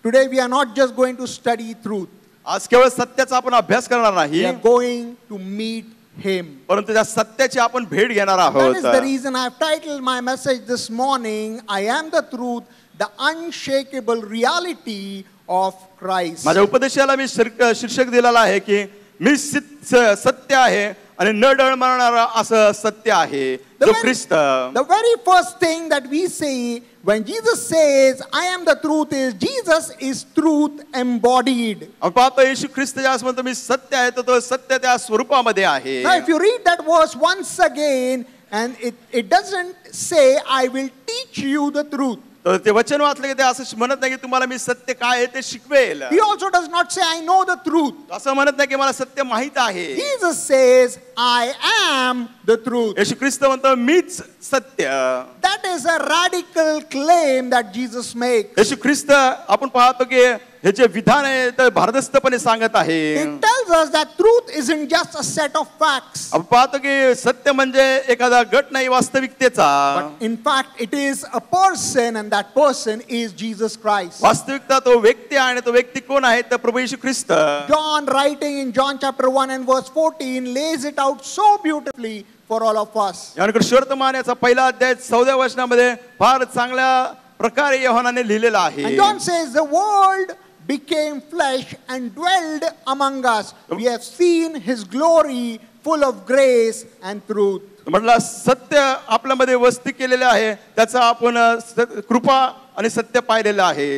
Today we are not just going to study truth. आज केवळ सत्याचा आपण अभ्यास करणार We नाही, are going to meet Him. परंतु त्या सत्याची आपण भेट घेणार That आहोत. is the reason I have titled my message this morning, I am the truth, the unshakable reality of Christ. माझ्या उपदेशाला मी शीर्षक दिलेला आहे की मी सत्य आहे आणि न डळमळणारा असं सत्य आहे जो ख्रिस्त. The very first thing that we see when Jesus says, I am the truth, is Jesus is truth embodied. आपण पाहतो येशू ख्रिस्त ज्यास म्हणतो मी सत्य आहे तर तो सत्य त्या स्वरूपामध्ये आहे. Now if you read that verse once again, and it doesn't say, I will teach you the truth. तर ते वचन वाचलं की ते असं म्हणत नाही की तुम्हाला मी सत्य काय आहे ते शिकवेल. He also does not say, I know the truth. असं म्हणत नाही की मला सत्य माहित आहे. Jesus says, I am the truth. येशू ख्रिस्त म्हणतो मीच सत्य. That is a radical claim that Jesus makes. येशू ख्रिस्त आपण पाहतो की हे जे विधान आहे ते भारदस्तपणे सांगत आहे. It tells us that truth isn't just a set of facts. आपण पाहतो की सत्य म्हणजे एखादा गट नाही वास्तविकतेचा. But in fact, it is a person, and that person is Jesus Christ. वास्तविकता तो व्यक्ती आहे आणि तो व्यक्ती कोण आहे तर प्रभू येशू ख्रिस्त. John, writing in John chapter 1 and verse 14, lays it out so beautifully for all of us. यानंतर श्वर्तमान याचा पहिला अध्याय 14व्या वचनामध्ये फार चांगल्या प्रकारे योहानाने लिहिलेला आहे. And John says, the word became flesh and dwelled among us. We have seen his glory, full of grace and truth. म्हटलं सत्य आपल्यामध्ये वस्ती केलेले आहे त्याचा आपण कृपा आणि सत्य पाहिलेलं आहे.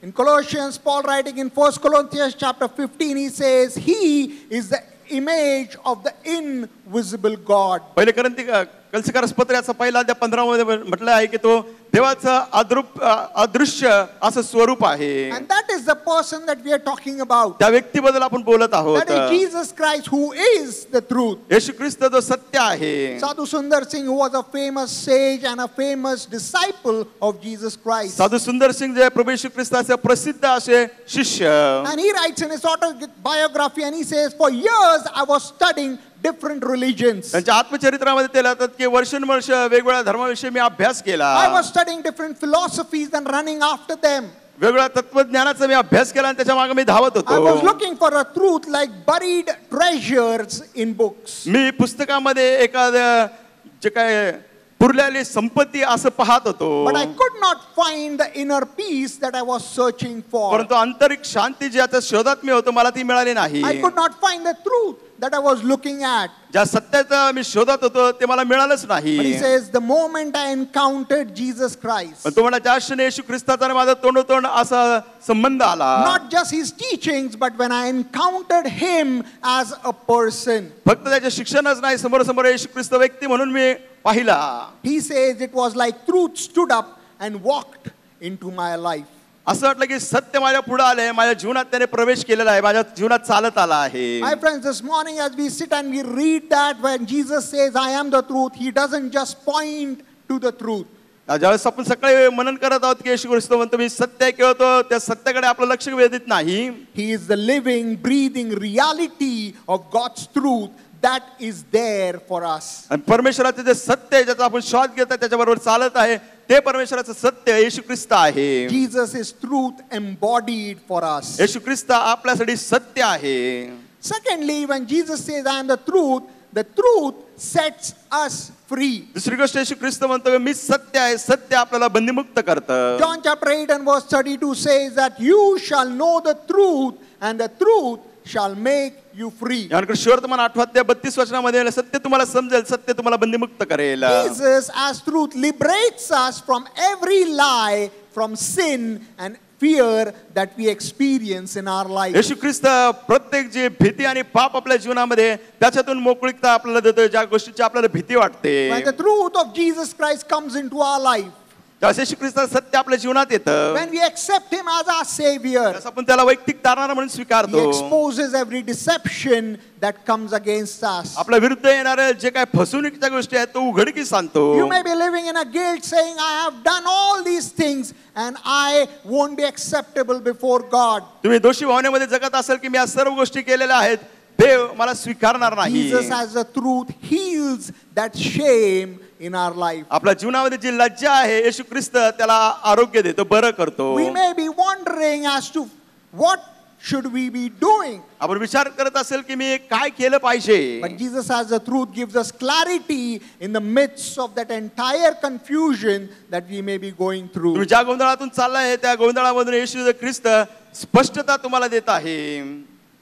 In Colossians, Paul writing in 1 Corinthians chapter 15, he says, he is the image of the invisible God. पहिले कलसीकारास पत्र याचा पहिला अध्याय 15 मध्ये म्हटलं आहे की तो देवाचं अदृश्य असं स्वरूप आहे. And that is the person that we are talking about. त्या व्यक्तीबद्दल आपण बोलत आहोत. That is Jesus Christ, who is the truth. येशू ख्रिस्त जो सत्य आहे. Sadhu Sundar Singh, who was a famous sage and a famous disciple of Jesus Christ. साधू सुंदर सिंग जे प्रभू येशू ख्रिस्ताचे प्रसिद्ध असे शिष्य. And he writes in his autobiography and he says, for years I was studying different religions. त्यांच्या आत्मचरित्रामध्ये ते लिहितात की वर्षानुवर्ष वेगवेगळ्या धर्माविषयी मी अभ्यास केला. I was studying different philosophies and running after them. वेगवेगळ्या तत्वज्ञानाचा मी अभ्यास केला आणि त्याच्या मागे मी धावत I was होतो. looking for a truth like buried treasures in books. मी पुस्तकामध्ये एखाद्या जे काय पुरलेली संपत्ती असं पाहत होतो. But I could not find the inner peace that I was searching for. परंतु आंतरिक शांती जी आता शोधात मी होतो मला ती मिळाली नाही. I could not find the truth that I was looking at. ज्या सत्याचं मी शोधत होतो ते मला मिळालंच नाही. But he says, the moment I encountered Jesus Christ, पण तो म्हणा ज्या क्षणी येशू ख्रिस्ताचा आणि माझा तोंडोतोंड असा संबंध आला. not just his teachings, but when I encountered him as a person. फक्त त्याचे शिक्षणच नाही समोर समोर येशू ख्रिस्त व्यक्ती म्हणून मी पाहिला. He says it was like truth stood up and walked into my life. असं वाटलं की सत्य माझ्या पुढे आलंय, माझ्या जीवनात त्याने प्रवेश केलेला आहे, माझ्या जीवनात चालत आला आहे. My friends, this morning as we sit and we read that when Jesus says, I am the truth, he doesn't just point to the truth. ज्यावेळेस आपण सकाळी मनन करत आहोत की येशू ख्रिस्त म्हणतो मी सत्य आहे किंवा तो त्या सत्याकडे आपलं लक्ष वेधित नाही. He is the living, breathing reality of God's truth that is there for us. आणि परमेश्वराचे जे सत्य आहे ज्याचा आपण शोध घेतो त्याच्याबरोबर चालत आहे ते परमेश्वराचं सत्य येशू ख्रिस्त आहे. Jesus is truth embodied for us. येशू ख्रिस्त आपल्यासाठी सत्य आहे. Secondly, when Jesus says, I am the truth sets us free. दुसरी गोष्ट येशू ख्रिस्त म्हणतो मी सत्य आहे, सत्य आपल्याला बंदिमुक्त करतं. John chapter 8 and verse 32 says that you shall know the truth and the truth shall make you free. यानंतर शिवर्तमान 8:32 वचनामध्ये सत्य तुम्हाला समजेल, सत्य तुम्हाला बंदिमुक्त करेल. Jesus as truth liberates us from every lie, from sin and fear that we experience in our life. येशू ख्रिस्त प्रत्येक जी भीती आणि पाप आपल्या जीवनामध्ये त्याच्यातून मोकळीकता आपल्याला देतो, ज्या गोष्टीची आपल्याला भीती वाटते. When the truth of Jesus Christ comes into our life, त्यावेळेस येशू ख्रिस्ताचं सत्य आपल्या जीवनात येतं. when we accept him as our savior, त्यास आपण त्याला वैयक्तिक तारणहार म्हणून he स्वीकारतो. exposes every deception that comes against us. आपल्या विरुद्ध येणारे जे काय फसवणुकीच्या गोष्टी आहेत तो उघडकीस आणतो. You may be living in a guilt saying, I have done all these things and I won't be acceptable before God. तुम्ही दोषी भावनेमध्ये जगत असाल की मी या सर्व गोष्टी केलेल्या आहेत, देव मला स्वीकारणार नाही. Jesus as the truth heals that shame in our life. आपल्या जीवनामध्ये जी लज्जा आहे येशू ख्रिस्त त्याला आरोग्य देतो, बरं करतो. We may be wondering as to what should we be doing. आपण विचार करत असेल की मी काय केलं पाहिजे. But Jesus as the truth gives us clarity in the midst of that entire confusion that we may be going through. तुम्ही ज्या गोंधळातून चाललाय त्या गोंधळामधून येशू ख्रिस्त स्पष्टता तुम्हाला देत आहे.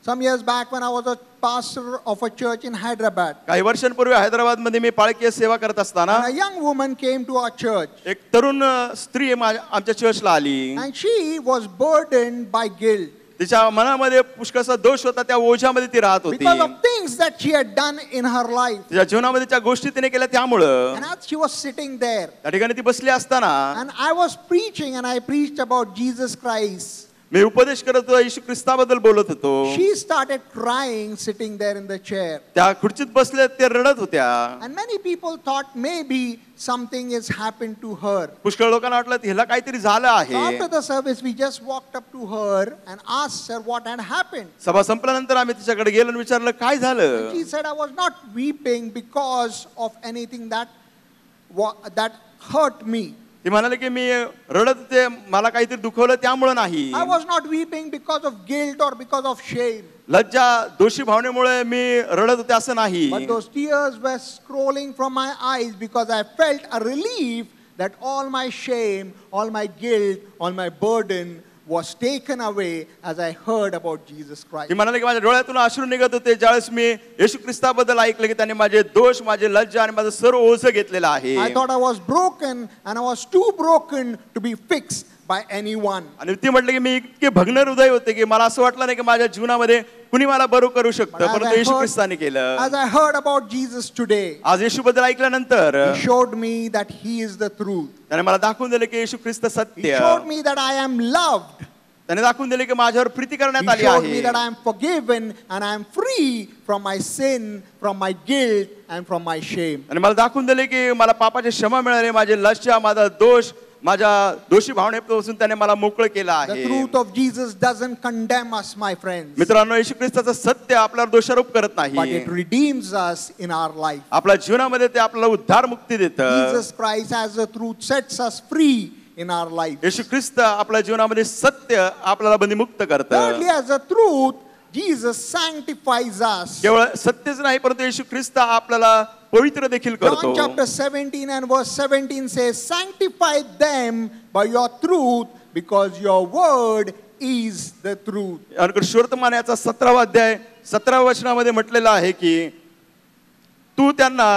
Some years back when I was a pastor of a church in Hyderabad, काही वर्षांपूर्वी हैदराबाद मध्ये मी पाळकीय सेवा करत असताना and a young woman came to our church एक तरुण स्त्री आमच्या चर्चला आली. and she was burdened by guilt तिच्या मनामध्ये पुष्कळसा दोष होता, त्या ओझ्यामध्ये ती राहत होती. because of things that she had done in her life. तिच्या जीवनामध्ये ज्या गोष्टी तिने केल्या त्यामुळं And as she was sitting there, त्या ठिकाणी ती बसली असताना and I was preaching and I preached about Jesus Christ, मी उपदेश करत होतो, येशू ख्रिस्ताबद्दल बोलत होतो. she started crying sitting there in the chair. त्या खुर्चीत बसले ते रडत होत्या. And many people thought maybe something has happened to her. पुष्कळ लोकांना वाटलं हिला काहीतरी झालं So आहे. after the service, we just walked up to her and asked her what had happened. सभा संपल्यानंतर आम्ही तिच्याकडे गेलो आणि विचारलं काय झालं. She said, I was not weeping because of anything that hurt me. ती म्हणाले की मी रडत होते, मला काहीतरी दुखवलं त्यामुळे नाही. I was not weeping because of guilt or because of shame. लज्जा दोषी भावनेमुळे मी रडत होते असं नाही. But those tears were scrolling from my eyes because I felt a relief that all my shame, all my guilt, all my burden was taken away as I heard about Jesus Christ. ती म्हणाले की माझ्या डोळ्यातून अश्रू निघत होते ज्यावेळेस मी येशू ख्रिस्ताबद्दल ऐकलं की त्याने माझे दोष, माझे लज्जा आणि माझं सर्व ओझं घेतलेलं आहे. I thought I was broken and I was too broken to be fixed by anyone. आणि ती म्हटली की मी इतके भग्न हृदय होते की मला असं वाटलं नाही की माझ्या जीवनामध्ये कुणी मला बरं करू शकतं, परंतु येशू ख्रिस्ताने केलं. As I heard about Jesus today, आज येशूबद्दल ऐकल्यानंतर He showed me that He is the truth. त्याने मला दाखवून दिलं की येशू ख्रिस्त He सत्य. showed me that I am loved. त्याने दाखवून दिले की माझ्यावर प्रीती He करण्यात आली showed me आहे. that I am forgiven and I am free from my sin, from my guilt and from my shame. आणि मला दाखवून दिले की मला पापाची क्षमा मिळाली, माझे लज्जा, माझा दोष, माझ्या दोषी भावनेपासून त्याने मला मोकळं केलं The आहे. truth of Jesus doesn't condemn us, my friends, मित्रांनो, येशू ख्रिस्ताचं सत्य आपल्यावर दोषारोप करत but नाही, it redeems us in our life. आपल्या जीवनामध्ये ते आपल्याला उद्धार मुक्ती देतं. Jesus Christ as the truth sets us free in our life. येशू ख्रिस्त आपल्या जीवनामध्ये सत्य आपल्याला बंदीमुक्त करतं. Thirdly, as a truth, Jesus sanctifies us. केवळ सत्यच नाही, परंतु येशू ख्रिस्त आपल्याला पवित्र देखील करतो. John chapter 17 and verse 17 says, sanctify them by your truth because your word is the truth. आणि सुवर्तमानाचा 17वा अध्याय 17व्या वचनामध्ये म्हटलेलं आहे की तू त्यांना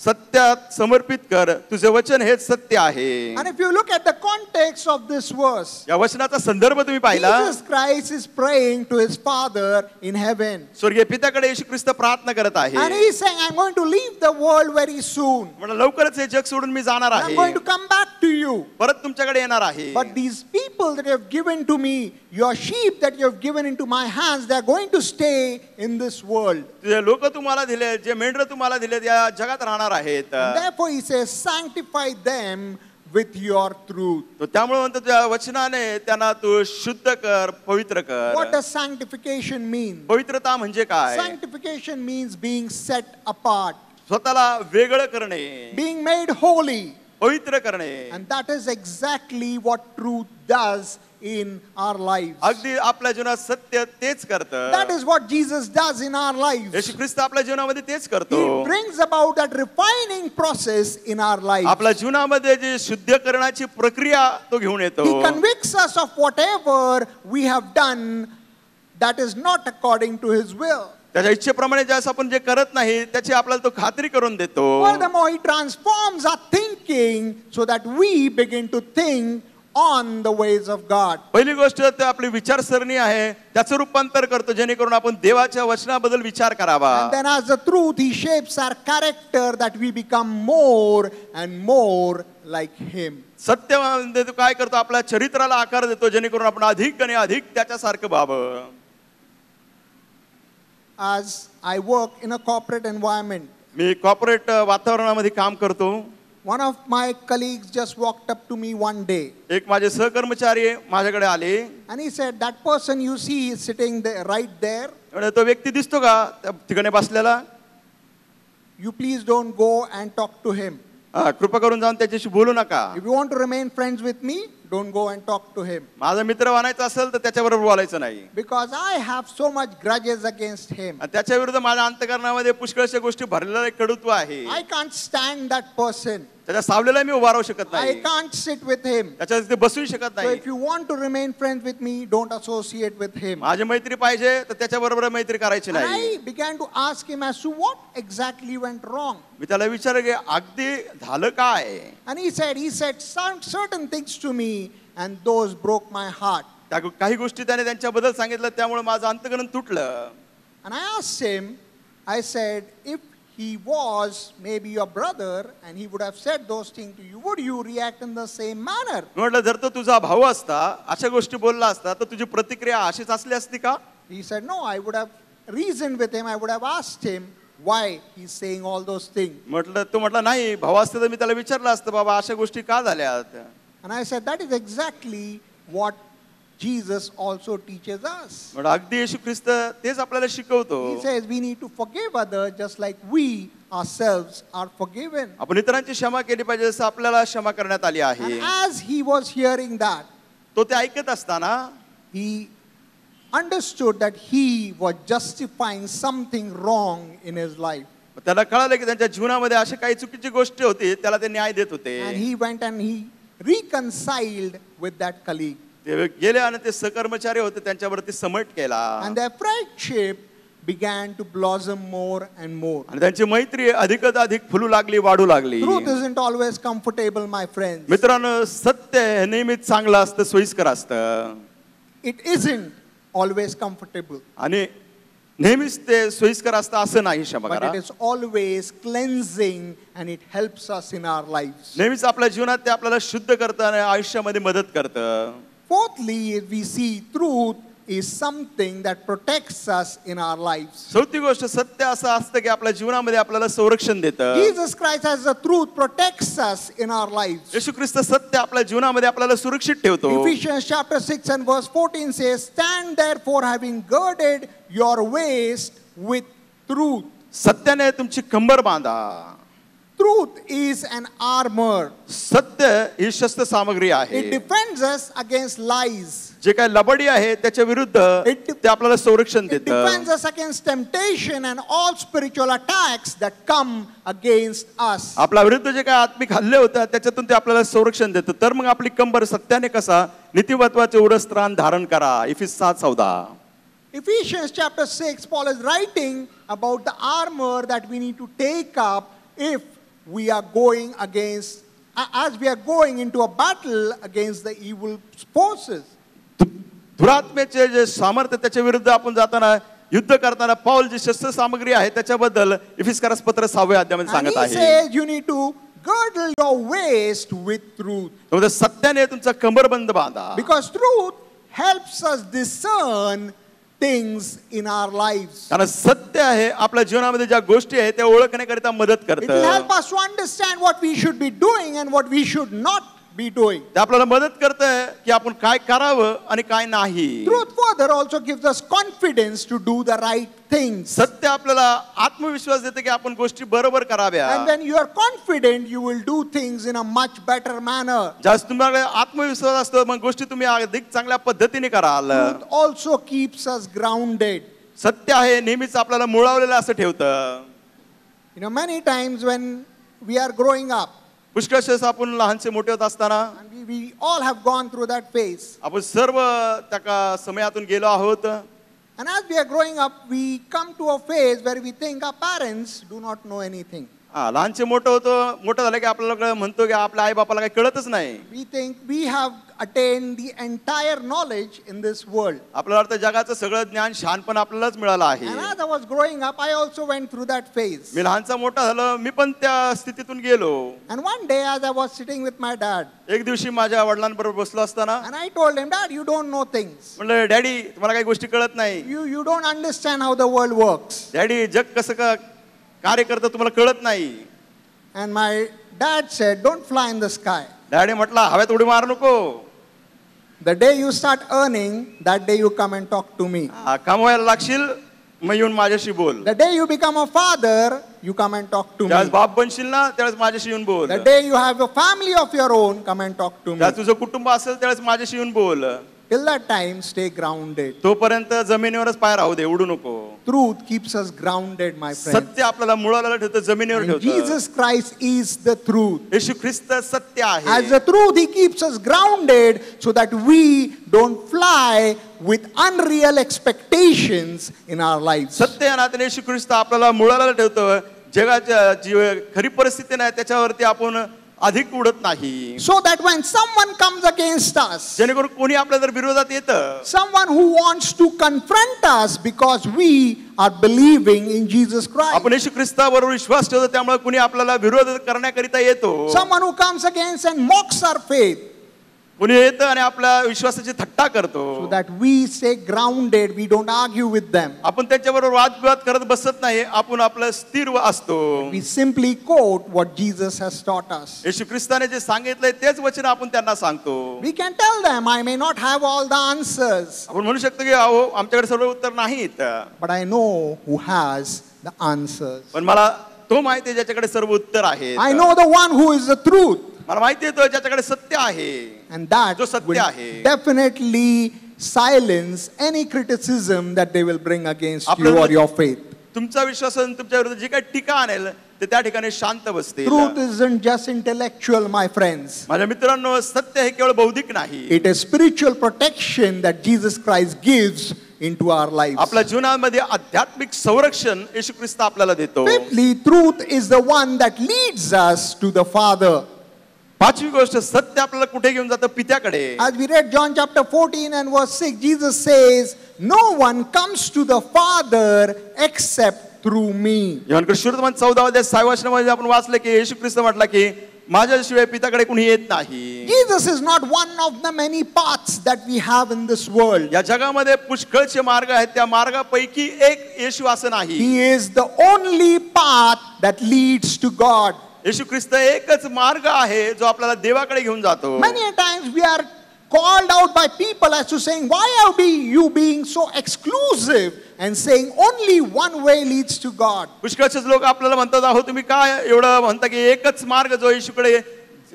सत्यात समर्पित कर, तुझे वचन हेच सत्य आहे. And if you look at the context of this verse, या वचनाचा संदर्भ तुम्ही पाहिला, Jesus Christ is praying to his Father in heaven. स्वर्गीय पित्याकडे येशू ख्रिस्त प्रार्थना करत आहे. And he is saying, I'm going to leave the world very soon. म्हणून लवकरच हे जग सोडून मी जाणार I'm आहे, going to come back to you. परत तुमच्याकडे येणार आहे. But these people that you have given to me, your sheep that you have given into my hands, they are going to stay in this world. तुझे लोक तुम्हाला दिले, जे मेंढरं तुम्हाला दिले, या जगात राहणार आहेत. And therefore he says, sanctify them with your truth. तो त्यामुळे म्हणतो तुझ्या वचनाने त्यांना तू शुद्ध कर, पवित्र कर. What does sanctification mean? पवित्रता म्हणजे काय? Sanctification means being set apart, स्वतःला वेगळं करणे, being made holy. पवित्र करणे. And that is exactly what truth does in our lives. अगदी आपल्या जीवनात सत्य तेच करतं. That is what Jesus does in our lives. येशू ख्रिस्त आपल्या जीवनामध्ये तेच करतो. He brings about that refining process in our lives. आपल्या जीवनामध्ये जे शुद्धीकरणाची प्रक्रिया तो घेऊन येतो. He convicts us of whatever we have done that is not according to his will. त्याच्या इच्छेप्रमाणे ज्यास आपण जे करत नाही त्याची आपल्याला तो खात्री करून देतो. Furthermore, he transforms our thinking so that we begin to think on the ways of God. पहिली गोष्ट तर आपली विचारसरणी आहे, त्याचं रूपांतर करतो जेणेकरून आपण देवाच्या वचनाबद्दल विचार करावा. And then as the truth, he shapes our character that we become more and more like him. सत्य म्हणजे तो काय करतो, आपल्या चरित्राला आकार देतो जेणेकरून आपण अधिक आणि अधिक त्याच्यासारखं व्हावं. As I work in a corporate environment, me corporate वातावरणामध्ये काम करतो. one of my colleagues just walked up to me one day एक माझे सहकर्मचारी माझ्याकडे आले and he said, that person you see is sitting there, right there. आणि तो व्यक्ती दिसतो का त्या ठिकाणी बसलेला, You please don't go and talk to him. कृपा करून जाऊन त्याच्याशी बोलू नका. If you want to remain friends with me, don't go and talk to him. माझा मित्र बनायचा असेल तर त्याच्याबरोबर बोलायचं नाही. Because I have so much grudges against him. आणि त्याच्या विरुद्ध माझ्या अंतःकरणामध्ये पुष्कळशा गोष्टी भरलेला एक कडूत्व आहे. I can't stand that person. त्याच्या सावलेला मी उभा राहू शकत I नाही, can't sit with him. त्याच्या तिथे बसू शकत So नाही. if you want to remain friends with me, don't associate with him. माझी मैत्री पाहिजे तर त्याच्याबरोबर मैत्री करायची And नाही. I began to ask him as to what exactly went wrong. मी त्याला विचारलं की अगदी झालं काय. And he said some certain things to me and those broke my heart. त्या काही गोष्टी त्याने त्यांच्याबद्दल सांगितलं, त्यामुळे माझं अंतःकरण तुटलं. And I asked him, I said, if he was maybe your brother and he would have said those things to you, would you react in the same manner? म्हटलं जर तो तुझा भाऊ असता, अशा गोष्टी बोलला असता तर तुझी प्रतिक्रिया अशीच असली असती का? He said, no, I would have reasoned with him. I would have asked him why he's saying all those things. म्हटलं तो म्हटला नाही, भाऊ असता तर मी त्याला विचारलं असतं बाबा अशा गोष्टी का झाल्यात. And I said, that is exactly what Jesus also teaches us. म्हटलं अगदी येशू ख्रिस्त तेच आपल्याला शिकवतो. He says we need to forgive others just like we ourselves are forgiven. आपण इतरांची क्षमा केली पाहिजे जसं आपल्याला क्षमा करण्यात आली आहे. And as he was hearing that, तो ते ऐकत असताना he understood that he was justifying something wrong in his life. त्याला कळालं की त्यांच्या जीवनामध्ये अशा काही चुकीची गोष्टी होती, त्याला ते न्याय देत होते. And he went and he reconciled with that colleague. ते गेले आणि ते सहकर्मचारी होते त्यांच्यावरती समट केला. And their friendship began to blossom more and more. आणि त्यांची मैत्री अधिकच अधिक फुलू लागली, वाढू लागली. Truth isn't always comfortable, my friends. मित्रांनो, सत्य हे नेहमीच चांगलं असतं, सोयीस्कर असतं. It isn't always comfortable. आणि नेहमीच ते सोयीस्कर असतं असं नाही, क्षमा But करा. it is always cleansing and it helps us in our lives. नेहमीच आपल्या जीवनात ते आपल्याला शुद्ध करतं आणि आयुष्यामध्ये मदत करतं. Fourthly, we see truth is something that protects us in our lives. चौथी गोष्ट सत्य असं असतं की आपल्या जीवनामध्ये आपल्याला संरक्षण देतं. Jesus Christ as the truth protects us in our lives. येशू ख्रिस्त सत्य आपल्या जीवनामध्ये आपल्याला सुरक्षित ठेवतो. Ephesians chapter 6 and verse 14 says, "Stand therefore having girded your waist with truth." सत्याने तुमची कंबर बांधा. Truth is an armor. सत्य ही शस्त्र सामग्री It आहे. defends us against lies. जे काय लबाडी आहे त्याच्या विरुद्ध ते आपल्याला संरक्षण It defends देतं. us against temptation and all spiritual attacks that come against us. आपल्या विरुद्ध जे काय आत्मिक हल्ले होतात त्याच्यातून ते आपल्याला संरक्षण देतं. तर मग आपली कंबर सत्याने कसा नीतिमत्वाचे उरस्त्राण धारण करा. Ephesians 7:14. Ephesians chapter 6, Paul is writing about the armor that we need to take up if we are going against, as we are going into a battle against the evil forces. दुरात्म्याचे जे सामर्थ्य त्याच्या विरुद्ध आपण जाताना युद्ध करताना पौल जी शस्त्र सामग्री आहे त्याच्याबद्दल इफिसकारास पत्र 6व्या अध्यायामध्ये And सांगत he आहे. says you need to girdle your waist with truth. म्हणजे सत्याने तुमचा कंबरबंद बांधा. Because truth helps us discern things in our lives. कारण सत्य आहे आपल्या जीवनामध्ये ज्या गोष्टी आहेत त्या ओळखण्याकरिता मदत It will करतं. help us to understand what we should be doing and what we should not be doing. ते आपल्याला मदत करतं की आपण काय करावं आणि काय नाही. Truth further also gives us confidence to do the right things. सत्य आपल्याला आत्मविश्वास देते की आपण गोष्टी बरोबर कराव्या. And when you are confident, you will do things in a much better manner. जास्त तुम्हाला आत्मविश्वास असतो मग गोष्टी तुम्ही अधिक चांगल्या पद्धतीने कराल. Truth also keeps us grounded. सत्य आहे नेहमीच आपल्याला मुळावलेलं असं ठेवतं. Many times when we are growing up, पुष्कळशेस आपण लहानसे मोठे होत असताना and we all have gone through that phase. आपण सर्व त्या समयातून गेलो आहोत. And as we are growing up, we come to a phase where we think our parents do not know anything. लहानचे मोठं झालं की आपल्याला म्हणतो की आपल्या आई बापाला काही कळतच नाही. We think we have attained the entire knowledge in this world. आपल्याला वाटतं जगाचं सगळं ज्ञान शहाणपण आपल्यालाच मिळालं आहे. And as I was growing up, I also went through that phase. मी लहानचा मोठा झालो मी पण त्या स्थितीतून गेलो. And one day as I was sitting with my dad, एक दिवशी माझ्या वडिलांबरोबर बसलो असताना and I told him, "Dad, you don't know things. म्हणलं डॅडी तुम्हाला काही गोष्टी कळत नाही. You don't understand how the world works." Daddy जग कसं कार्य करतं तुम्हाला कळत नाही. And my dad said, "Don't fly in the sky. Daddy म्हटलं हवेत उडी मारू नको. The day you start earning, that day you come and talk to me. कमवायला लागशील मग येऊन माझ्याशी बोल. The day you become a father, you come and talk to me. ज्यावेळेस बाप बनशील ना त्यावेळेस माझ्याशी येऊन बोल. The day you have a family of your own, come and talk to me. ज्यावेळेस तुझं कुटुंब असेल त्यावेळेस माझ्याशी येऊन बोल. Till that time, stay grounded. तोपर्यंत जमिनीवरच पाय राहू दे उडू नको. Truth keeps us grounded, my friends. सत्य आपल्याला मुळाला ठेवतं जमिनीवर And ठेवतं. Jesus Christ is the truth. येशू ख्रिस्त सत्य As आहे. the truth, He keeps us grounded so that we don't fly with unreal expectations in our lives. सत्य या नात्याने येशू ख्रिस्त आपल्याला मुळाला ठेवतं. जगाच्या जी खरी परिस्थिती नाही त्याच्यावरती आपण अधिक उडत नाही. So that when someone comes against us, जेणेकरून कोणी आपल्या जर विरोधात येतं, someone who wants to confront us because we are believing in Jesus Christ, आपण येशू ख्रिस्तावर विश्वास ठेवतो त्यामुळे कोणी आपल्याला विरोध करण्याकरिता येतो. someone who comes against and mocks our faith, कोणी येतं आणि आपल्या विश्वासाची थट्टा करतो. so that we stay grounded, we don't argue with them. आपण त्यांच्याबरोबर वादविवाद करत बसत नाही. आपण आपलं स्थिर असतो. We simply quote what Jesus has taught us. येशू ख्रिस्ताने जे सांगितलंय तेच वचन आपण त्यांना सांगतो. We can tell them, I may not have all the answers, आपण म्हणू शकतो की अहो आमच्याकडे सर्व उत्तर नाहीत, but I know who has the answers. पण मला तो माहिती आहे ज्याच्याकडे सर्व उत्तर आहे. I know the one who is the truth, मला माहिती आहे तो ज्याच्याकडे सत्य आहे. and that जो सत्य will आहे. definitely silence any criticism that they will bring against you आपल्याला- or your faith. तुमचा विश्वास आणि तुमच्या विरुद्ध जी काही टीका आणेल ते त्या ठिकाणी शांत बसते. Truth isn't just intellectual, my friends. माझ्या मित्रांनो सत्य हे केवळ बौद्धिक नाही. It is spiritual protection that Jesus Christ gives into our lives. आपल्या जीवनामध्ये आध्यात्मिक संरक्षण येशू ख्रिस्त आपल्याला देतो. Fifthly, truth is the one that leads us to the Father. पाचवी गोष्ट सत्य आपल्याला कुठे घेऊन जातं पित्याकडे. As we read John chapter 14 and verse 6, Jesus says, "No one comes to the Father except through me." Yohan Krishna 14 अध्याय 6 वचनामध्ये आपण वाचलं की येशू ख्रिस्त म्हटला की माझ्याशिवाय पित्याकडे कुणी येत नाही. Jesus is not one of the many paths that we have in this world. या जगामध्ये पुष्कळचे मार्ग आहेत, त्या मार्गापैकी एक येशू असं नाही. He is the only path that leads to God. येशू ख्रिस्त एकच मार्ग आहे जो आपल्याला देवाकडे घेऊन जातो. Many times we are called out by people as to saying, why are you being so exclusive and saying only one way leads to God? पुष्कळचेच लोक आपल्याला म्हणतात, अहो तुम्ही काय एवढं म्हणता की एकच मार्ग जो येशूकडे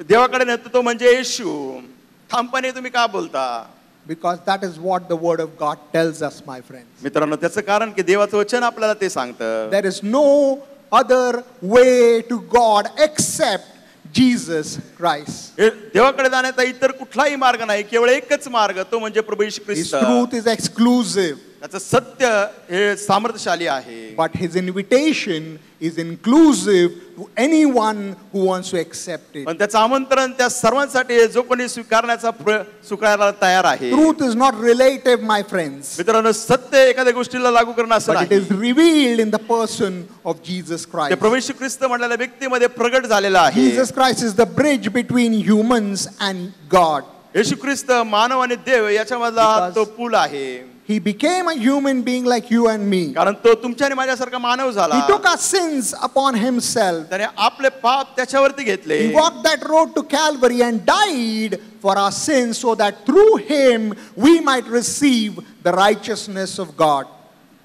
देवाकडे नेतो तो म्हणजे येशू. ठामपणे तुम्ही का बोलता? Because that is what the word of God tells us, my friends. मित्रांनो, त्याचं कारण की देवाचं वचन आपल्याला ते सांगतं. There is no other way to God except Jesus Christ. देवाकडे जाण्याचा इतर कुठलाही मार्ग नाही, केवळ एकच मार्ग, तो म्हणजे प्रभू येशू His Christ. truth is exclusive, त्याचं सत्य हे सामर्थ्यशाली आहे. but his invitation is inclusive to anyone who wants to accept it. पण त्याचं आमंत्रण त्या सर्वांसाठी जो कोणी स्वीकारायला तयार आहे. Truth is not relative, my friends, मित्रांनो, सत्य एखाद्या गोष्टीला लागू करणं असं but it नाही. is revealed in the person of Jesus ते Christ. प्रभू येशू ख्रिस्त म्हणलेल्या व्यक्तीमध्ये प्रगट झालेला आहे. Jesus Christ is the bridge between humans and God. येशू ख्रिस्त मानव आणि देव याच्यामधला तो पूल आहे. He became a human being like you and me. कारण तो तुमच्या आणि माझ्यासारखा मानव झाला. He took our sins upon himself. त्याने आपले पाप त्याच्यावरती घेतले. He walked that road to Calvary and died for our sins so that through him we might receive the righteousness of God.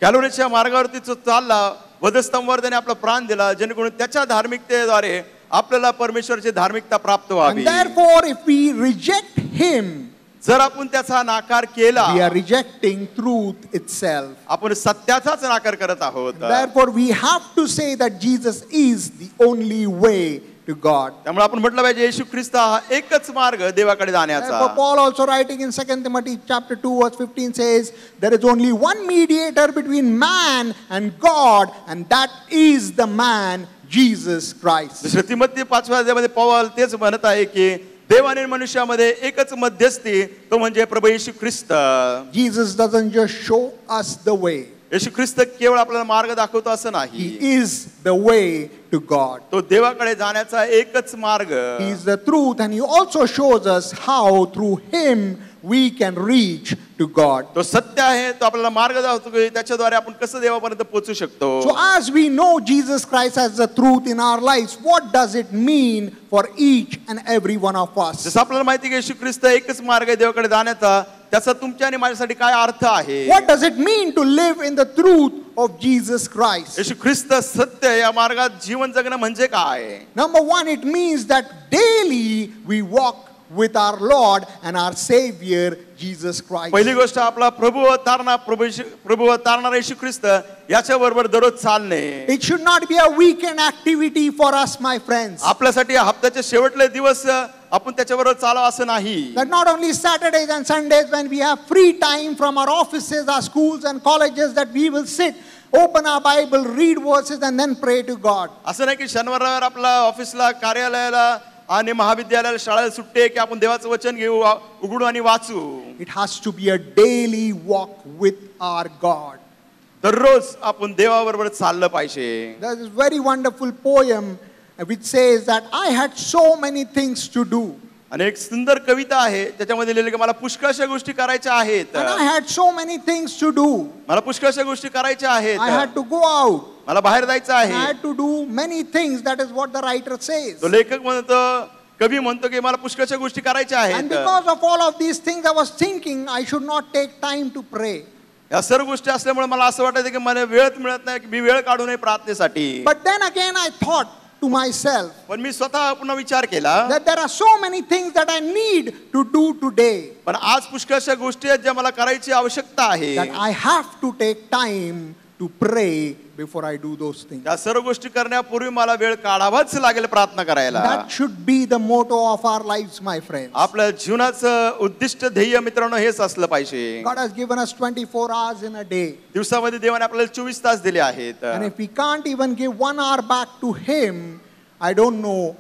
कॅलोरीच्या मार्गावरती तो चालला, वधस्तंभावर त्याने आपला प्राण दिला, जेणेकरून त्याच्या धार्मिकतेद्वारे आपल्याला परमेश्वराची धार्मिकता प्राप्त व्हावी. And therefore if we reject him, जर आपण त्याचा नाकार केला, we are rejecting truth itself. आपण सत्याचाच नाकार करत आहोत. Therefore we have to say that Jesus is the only way to God. त्यामुळे आपण म्हटलं पाहिजे येशू ख्रिस्त हा एकच मार्ग देवाकडे जाण्याचा. Therefore Paul also writing in 2 Timothy chapter 2 verse 15 says, there is only one mediator between man and God, and that is the man Jesus Christ. दुसऱ्या तिमोथी 5व्या अध्यायामध्ये पौल तेच म्हणत आहे की देव आणि मनुष्यामध्ये एकच मध्यस्थी, तो म्हणजे प्रभू येशू ख्रिस्त. Jesus doesn't just show us the way. येशू ख्रिस्त केवळ आपल्याला मार्ग दाखवतो असं नाही. He is the way to God. तो देवाकडे जाण्याचा एकच मार्ग. He is the truth, and he also shows us how through him we can reach to God. तो सत्य आहे, तो आपल्याला मार्ग दाखवतो की त्याच्याद्वारे आपण कसं देवापर्यंत पोहोचू शकतो. So as we know Jesus Christ as the truth in our lives, what does it mean for each and every one of us? जसं आपल्याला माहिती की येशू ख्रिस्त एकच मार्ग आहे देवाकडे जाण्याचा, त्याचा तुमच्या आणि माझ्यासाठी काय अर्थ आहे? What does it mean to live in the truth of Jesus Christ? येशू ख्रिस्त सत्य या मार्गात जीवन जगणं म्हणजे काय? Number one, it means that daily we walk with our Lord and our Savior Jesus Christ. पहिली गोष्ट आपला प्रभू तारणारा येशू ख्रिस्त याच्या बरोबर दररोज चालणे. It should not be a weekend activity for us, my friends. आपल्यासाठी हप्त्याचे शेवटले दिवस आपण त्याच्याबरोबर चालावं असं नाही. That not only Saturdays and Sundays when we have free time from our offices, our schools and colleges, that we will sit, open our Bible, read verses and then pray to God. असं नाही की शनिवार आपला ऑफिसला, कार्यालयाला आणि महाविद्यालयाला, शाळेला सुट्टी आहे की आपण देवाचं वचन घेऊ, उघडू आणि वाचू. It has to be a daily walk with our God. दररोज आपण देवाबरोबर चाललं पाहिजे. There is a very wonderful poem which says that I had so many things to do. आणि एक सुंदर कविता आहे त्याच्यामध्ये लिहिलं की मला पुष्कळशा गोष्टी करायच्या आहेत. And I had so many things to do. मला पुष्कळशा गोष्टी करायच्या आहेत. I had to go out. मला बाहेर जायचं I आहे. had to do many things. That is what the writer says. तो लेखक म्हणतो, कवी म्हणतो की मला पुष्कळशा गोष्टी करायच्या And आहेत. because of all of these things, I was thinking I should not take time to pray. या सर्व गोष्टी असल्यामुळे मला असं वाटायचं की मला वेळच मिळत नाही की मी वेळ काढू नये प्रार्थनेसाठी. But then again I thought to myself पण मी स्वतः पुन्हा विचार केला that there are so many things that I need to do today, पण आज पुष्कळशा गोष्टी आहेत ज्या मला करायची आवश्यकता आहे. that I have to take time to pray before I do those things. त्या सर्व गोष्टी करण्यापूर्वी मला वेळ काढावाच लागेल प्रार्थना करायला. That should be the motto of our lives, my friends. आपल्या जीवनाचं उद्दिष्ट ध्येय मित्रांनो हेच असलं पाहिजे. God has given us 24 hours in a day. दिवसामध्ये देवाने आपल्याला 24 तास दिले आहेत. And if we can't even give 1 hour back to him, I don't know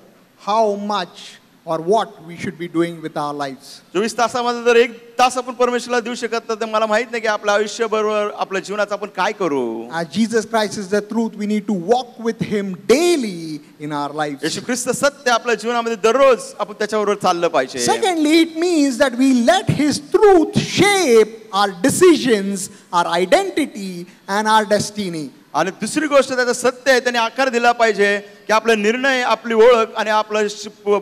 how much or what we should be doing with our lives. 24 तासामध्ये जर 1 तास आपण परमेश्वराला देऊ शकत तर मला माहित नाही की आपल्या आयुष्यभर आपल्या जीवनाचं आपण काय करू. As Jesus Christ is the truth, we need to walk with him daily in our lives. येशू ख्रिस्त सत्य आपल्या जीवनामध्ये दररोज आपण त्याच्याबरोबर चाललं पाहिजे. Secondly, it means that we let his truth shape our decisions, our identity and our destiny. आणि दुसरी गोष्ट त्याचं सत्य आहे त्याने आकार दिला पाहिजे की आपला निर्णय, आपली ओळख आणि आपलं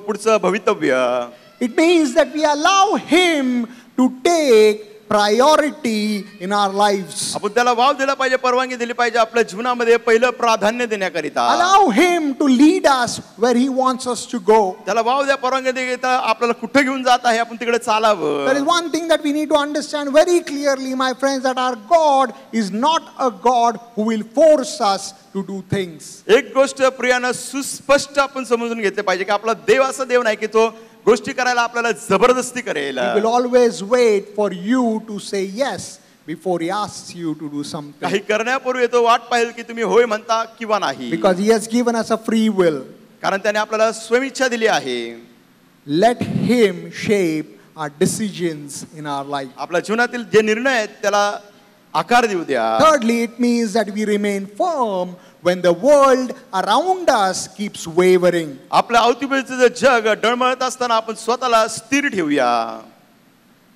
पुढचं भवितव्य. It means that we allow him to take priority in our lives. आपण त्याला वाव दिला पाहिजे, परवानगी दिली पाहिजे आपल्या जीवनामध्ये पहिलं प्राधान्य देण्याकरिता. Allow him to lead us where he wants us to go. त्याला वाव द्या, परवानगी देता आपल्याला कुठे घेऊन जात आहे आपण तिकडे चालावं. There is one thing that we need to understand very clearly, my friends, that our God is not a God who will force us to do things. एक गोष्ट प्रियानं सुस्पष्ट आपण समजून घेतले पाहिजे की आपला देव असा देव नाही की तो गोष्टी करायला आपल्याला जबरदस्ती करेल. He will always wait for you to say yes before he asks you to do something. काही करण्यापूर्वी तो वाट पाहिल की तुम्ही होय म्हणता किंवा नाही. Because he has given us a free will. कारण त्याने आपल्याला स्वइच्छा दिली आहे. Let him shape our decisions in our life. आपल्या जीवनातील जे निर्णय आहेत त्याला आकार देऊ द्या. Thirdly, it means that we remain firm when the world around us keeps wavering. आपल्या अवतीभोवतीचं जग डळमळत असताना आपण स्वतःला स्थिर ठेवूया.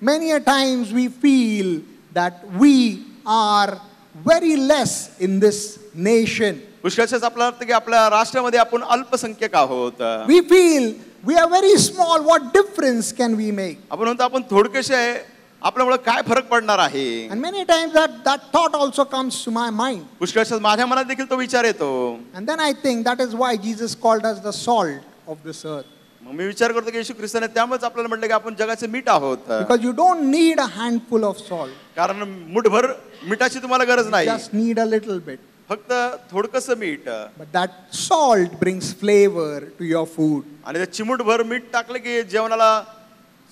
Many a times we feel that we are very less in this nation. पुष्कळच आपल्याला वाटतं की आपल्या राष्ट्रामध्ये आपण अल्पसंख्यक आहोत. We feel we are very small. What difference can we make? आपण म्हणतो आपण थोडकेसे आहे, आपल्यामुळे काय फरक पडणार आहे. And many times that thought also comes to my mind. पुष्कळच माझ्या मनात देखील तो विचार येतो. And then I think that is why Jesus called us the salt of this earth. मग मी विचार करतो की येशू ख्रिस्ताने त्यामुळेच आपल्याला म्हटलं की आपण जगाचे मीठ आहोत. Because you don't need a handful of salt. कारण मुठभर मिठाची तुम्हाला गरज नाही, Just need a little bit. फक्त थोडकसं मीठ. But that salt brings flavor to your food. आणि ते चिमूटभर मीठ टाकलं की जेवणाला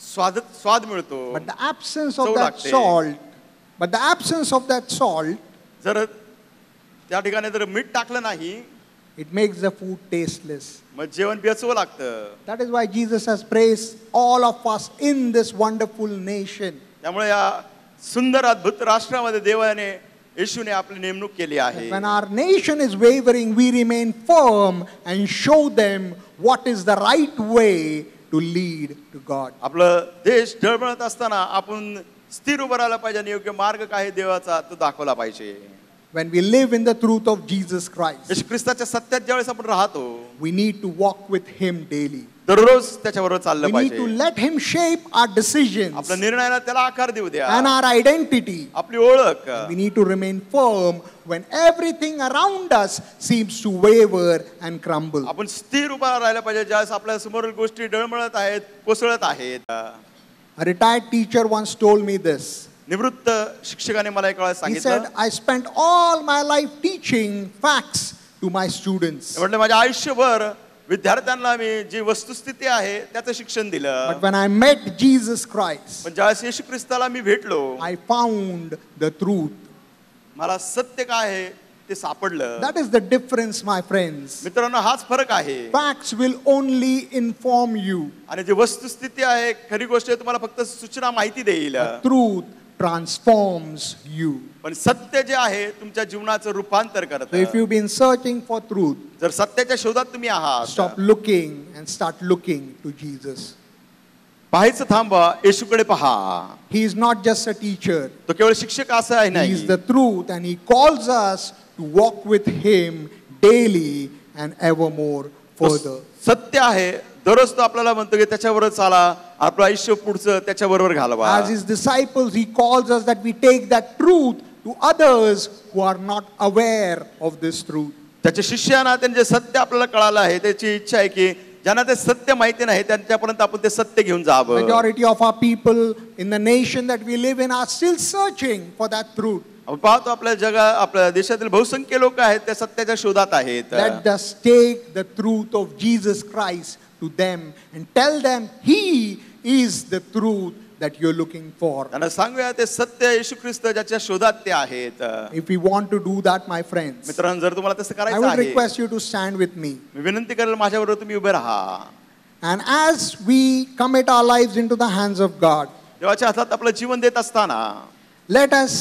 स्वाद मिळतो. But the absence of that salt, जर त्या ठिकाणी जर मीठ टाकलं नाही, it makes the food tasteless. मग जेवण बेचवं लागतं. That is why Jesus has praised all of us in this wonderful nation. त्यामुळे या सुंदर अद्भुत राष्ट्रामध्ये देवाने येशूने आपली नेमणूक केली आहे. When our nation is wavering, we remain firm and show them what is the right way to lead to God. आपलं देश डळमळत असताना आपण स्थिर उभं राहायला पाहिजे आणि योग्य मार्ग काय देवाचा तो दाखवला पाहिजे. When we live in the truth of Jesus Christ, येशू ख्रिस्ताच्या सत्यात ज्यावेळेस आपण राहतो, we need to walk with him daily. दररोज त्याच्याबरोबर चाललं We need to पाहिजे. let him shape our decisions आपल्या निर्णयाला त्याला आकार देऊ द्या, and our identity. आपली ओळख. We need to remain firm when everything around us seems to waver and crumble. आपण स्थिर उभा राहायला पाहिजे ज्यावेळेस आपल्या समोर गोष्टी डळमळत आहेत, कोसळत आहेत. A retired teacher once told me this. निवृत्त शिक्षकाने मला एक वेळा He सांगितलं, said, I spent all my life teaching facts to my students. म्हटलं माझ्या आयुष्यभर विद्यार्थ्यांना मी जी वस्तुस्थिती आहे त्याचं शिक्षण दिलं. But when I met Jesus Christ, पण ज्यावेळेस येशू ख्रिस्ताला मी भेटलो, I found the truth. मला सत्य काय आहे ते सापडलं. That is the difference, my friends. मित्रांनो, हाच फरक आहे. Facts will only inform you. आणि जी वस्तुस्थिती आहे, खरी गोष्ट आहे, तुम्हाला फक्त सूचना माहिती देईल. Truth transforms you. पण सत्य जे आहे तुमच्या जीवनाचं रूपांतर करतं. So if you've been searching for truth, जर सत्याच्या शोधात तुम्ही आहात, stop looking and start looking to Jesus. पाहायचं थांबा, येशूकडे पहा. He is not just a teacher. तो केवळ शिक्षक असं आहे He नाही, is the truth, and he calls us to walk with him daily and evermore further. सत्य आहे. दररोज तो आपल्याला म्हणतो की त्याच्याबरोबर चाला, आपलं आयुष्य पुढचं त्याच्याबरोबर घालवा. As his disciples, he calls us that we take that truth to others who are not aware of this truth. त्याच्या शिष्यांना त्यांचे सत्य आपल्याला कळालं आहे, त्याची इच्छा आहे की ज्यांना ते सत्य माहिती नाही त्यांच्यापर्यंत आपण ते सत्य घेऊन जावं. Majority of our people in the nation that we live in are still searching for that truth. आपण पाहतो आपल्या देशातील बहुसंख्य लोक आहेत त्या सत्याच्या शोधात आहेत. Let us take the truth of Jesus Christ to them and tell them he is the truth that you're looking for. त्यांना सांगूया ते सत्य येशू ख्रिस्त ज्याच्या शोधात ते आहेत. If we want to do that, my friends, मित्रांनो, जर तुम्हाला तसं I करायचं would आहे, request you to stand with me. मी विनंती करेल माझ्याबरोबर तुम्ही उभे राहा. And as we commit our lives into the hands of God, देवाच्या हातात आपलं जीवन देत असताना let us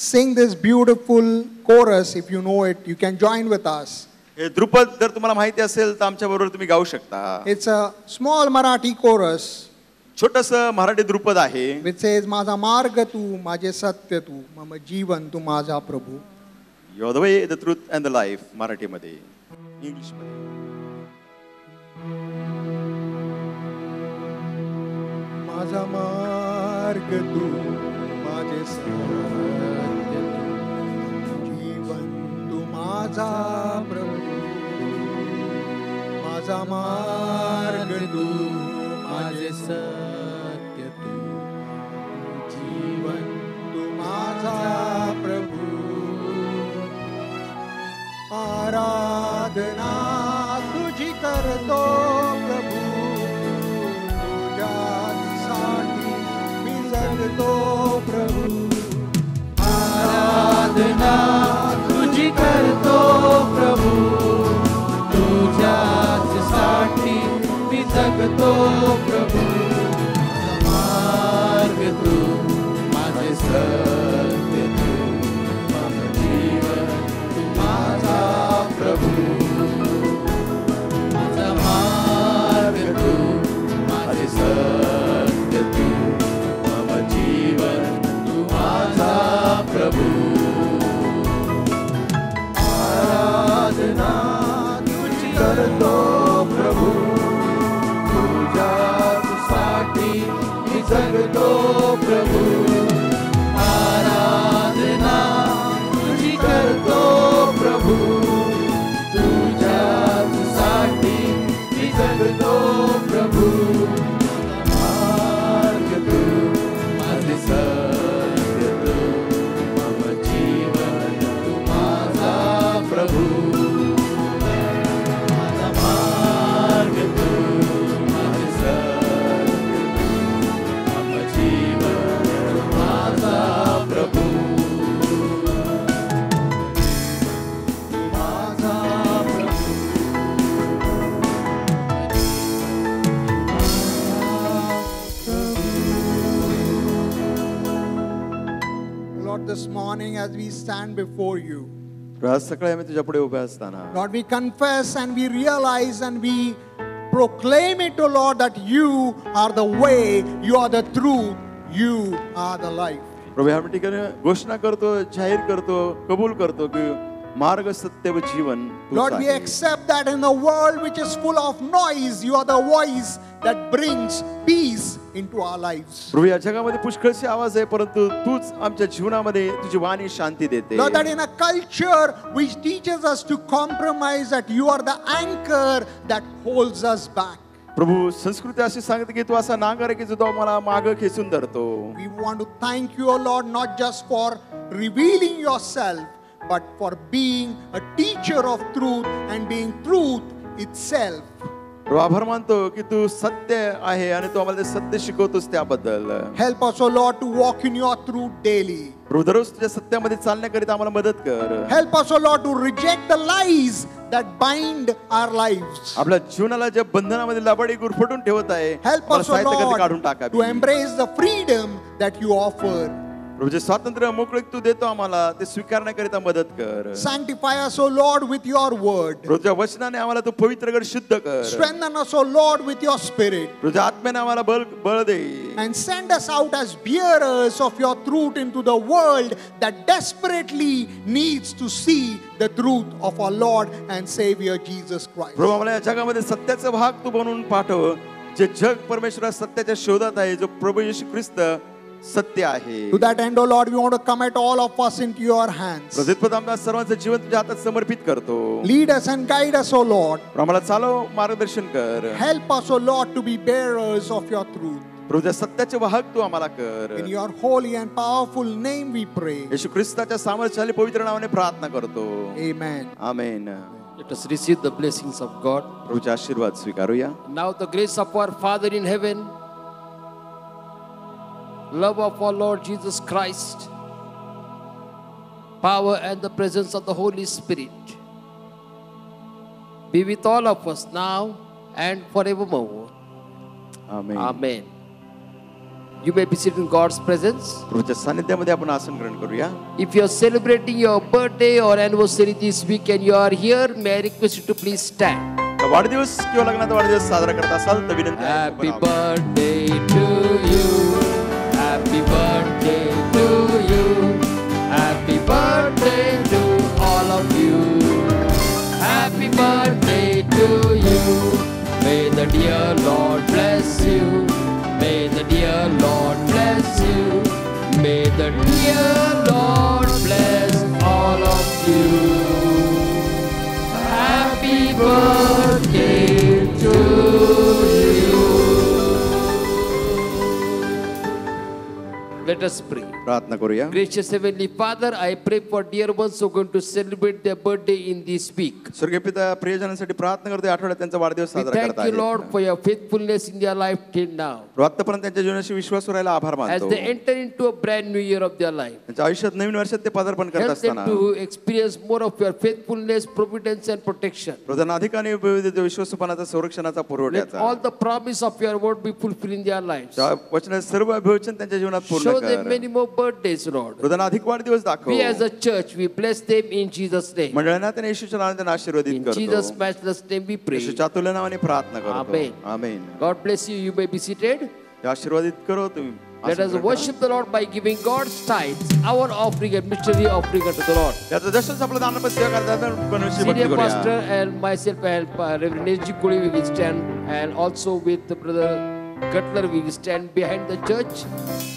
sing this beautiful chorus. If you know it, you can join with us. हे द्रुपद जर तुम्हाला माहिती असेल तर आमच्या बरोबर तुम्ही गाऊ शकता. It's a small Marathi chorus छोटस मराठी द्रुपद आहे. which says, माझा मार्ग तू, माझे सत्य तू, मम जीवन तू माझा प्रभू. You are the way, the truth and the life. मराठीमध्ये, इंग्लिशमध्ये. माझा मार्ग तू, माझे सत्य तू, जीवन तू माझा प्रभू. माझा मार्ग तू, माझे सत्य तू, जीवन तू माझा प्रभू. आराधना तुझी करतो प्रभू, तुझ्यासाठी मी जगतो प्रभू. आराधना तुझी करतो प्रभू, तुझ्यासाठी मी जगतो प्रभू. मार्ग तू, माझे सत्य तू, माझं जीवन तू माझा प्रभू. माझा मार्ग तू, माझे सत्य तू, मम जीवन तू माझा प्रभू. आराधना तुझी करतो प्रभू, तुझ्यासाठी मी जगतो प्रभू. आराधना तुझी करतो प्रभू, तुझ्यासाठी मी जगतो प्रभू. मार्ग तू, माझे सत्य तू, मम जीवन तू माझा प्रभू. माझा मार्ग तू, माझे सत्य तू, मम जीवन तू माझा प्रभू. माझा प्रभू. Lord, this morning as we stand before you, आज सकाळी आम्ही तुझ्या पुढे उभे असताना Lord, we confess and we realize and we proclaim it, O Lord, that you are the way, you are the truth, you are the life. प्रभू ह्या ठिकाणी घोषणा करतो, जाहीर करतो, कबूल करतो की मार्ग, सत्य व जीवन तूच Lord, we आहे. accept that in a world which is full of noise, you are the voice that brings peace into our lives. प्रभू या जगामध्ये पुष्कळसे आवाज आहे, परंतु तूच आमच्या जीवनामध्ये तुझी वाणी शांती देते. Lord, that in a culture which teaches us to compromise, that you are the anchor that holds us back. प्रभू संस्कृती अशी सांगते की तू असा नांगर आहे की जो आम्हाला मागं खेचून धरतो. We want to thank you, O Lord, not just for revealing yourself, but for being a teacher of truth and being truth itself. प्रभू आभार मानतो की तू सत्य आहे आणि तू आम्हाला ते सत्य शिकवतोस त्याबद्दल. Help us, O Lord, to walk in your truth daily. प्रभू दररोज तुझ्या सत्यामध्ये चालण्याकरिता आम्हाला मदत कर. Help us, O Lord, to reject the lies that bind our lives. आपल्या जीवनाला ज्या बंधनामध्ये लबाडी गुरफटून ठेवत आहे, Help मला us, O साहित्याकरता काढून Lord, टाका. to embrace the freedom that you offer. प्रभू जे स्वातंत्र्य मोकळीक तू देतो आम्हाला ते स्वीकारण्याकरिता मदत कर. Sanctify us, O Lord, with your word. प्रभू तुझ्या वचनाने आम्हाला तू पवित्र कर, शुद्ध कर. Strengthen us, O Lord, with your spirit. प्रभू तुझ्या आत्म्याने आम्हाला बळ दे. And send us out as bearers of your truth into the world that desperately needs to see the truth of our Lord and Savior Jesus Christ. प्रभू आम्हाला या जगामध्ये सत्याचा भाग तू बनवून पाठव, जे जग परमेश्वरा सत्याच्या शोधात आहे, जो प्रभू येशू ख्रिस्त सत्य आहे. To that end, O Lord, we want to commit all of us into your hands. प्रभू आमच्या सर्वांचं जीवन तुझ्या हातात समर्पित करतो. Lead us and guide us, O Lord. आम्हाला चालव, मार्गदर्शन कर. Help us, O Lord, to be bearers of your truth. प्रभू त्या सत्याचे वाहक तू आम्हाला कर. In your holy and powerful name we pray. येशू ख्रिस्ताच्या सामर्थ्यशाली पवित्र नावाने प्रार्थना करतो. Amen. Amen. Let us receive the blessings of God. प्रभूचे आशीर्वाद स्वीकारूया. Now the grace of our Father in heaven, love of our Lord Jesus Christ, power and the presence of the Holy Spirit be with all of us now and forevermore. Amen. Amen. You may be seated in God's presence. प्रभूच्या सानिध्यामध्ये आपण आसन ग्रहण करूया. If you are celebrating your birthday or anniversary this week and you are here, may I request you to please stand. वाढदिवस किंवा लग्नाचा वाढदिवस साजरा करत असाल तर विनंती आहे, Happy आपण birthday to you. Happy birthday to you. Happy birthday to all of you. Happy birthday to you. May the dear Lord bless you. May the dear Lord bless you. May the dear Lord bless all of you. Happy birthday to you. Let us pray. प्रार्थना करूया. Gracious Heavenly Father, I pray for dear ones who are going to celebrate their birthday in this week. स्वर्गीय पिता, प्रियजनांसाठी प्रार्थना करतो, आठवड्यात त्यांचा वाढदिवस We साजरा thank करत you, आहेत. Lord, for your faithfulness in their life till now. आतापर्यंत त्यांच्या जीवनाशी विश्वास राहायला आभार As मानतो. they enter into a brand new year of their life, त्यांच्या आयुष्यात नवीन वर्षात ते पदार्पण करत help them असताना to experience more of your faithfulness, providence, and protection. प्रधान अधिकारी विविध विश्वासपणाचा संरक्षणाचा Let पुरवठ्याचा all the promise of your word be fulfilled in their lives. त्या वचनाचे सर्व अभिवचन त्यांच्या जीवनात पूर्ण Show them कर. many more birthdays, Lord. प्रधान अधिक वाढदिवस दाखव. We as a church, we bless them in Jesus' name. मंडळांना त्यांनी येशूच्या नावाने त्यांना आशीर्वादित In करतो. Jesus' matchless name we pray. येशूच्या अतुल्य नावाने प्रार्थना करतो. Amen. Amen. God bless you. You may be seated. ते आशीर्वादित करो तुम्ही. Let us worship the Lord by giving God's tithes, our offering and mystery offering unto the Lord. त्याचं जसं आपलं दानपत्र सेवा करतात आपण भक्ती Senior करूया. pastor and myself and Reverend Nesji Koli, we will stand, and also with the brother Cutler, we will stand behind the church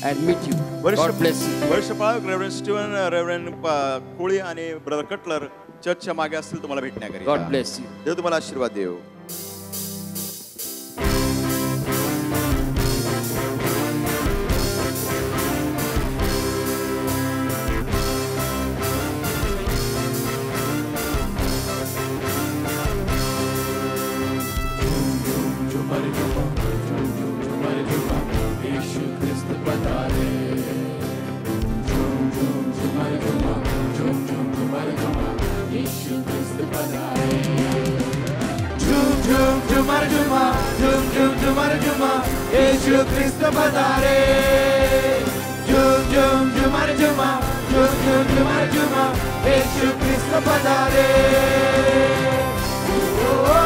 and meet you. God bless you. वर्षपाळक reverend Steven, reverend Koli आणि brother Cutler चर्चच्या मागे असतील तुम्हाला भेटण्याकरिता. God bless you. देव तुम्हाला आशीर्वाद देव. Yeshu Christ padare. Jum jum jumar juma, jum jum jumar juma. Yeshu Christ padare. Oh oh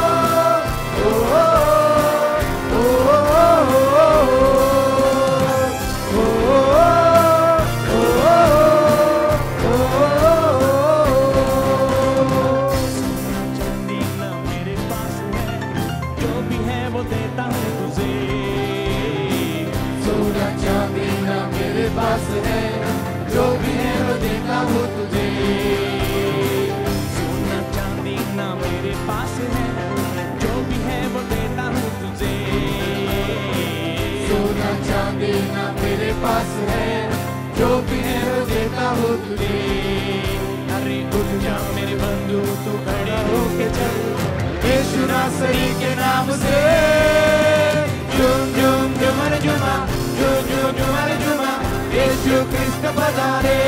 oh oh oh पास है जो भी है वो देता हूँ तुझे. सोना चांदी ना मेरे पास है जो भी है वो देता हूँ तुझे. सोना चांदी ना मेरे पास है जो भी है वो देता हूँ तुझे. अरे उठ जा मेरे बंधु तू खड़े होके चल यीशु नासरी के नाम से. झूम झूम झूमर झूमा, झूम झूम झूमर झूमा. Yeshu Christ padare.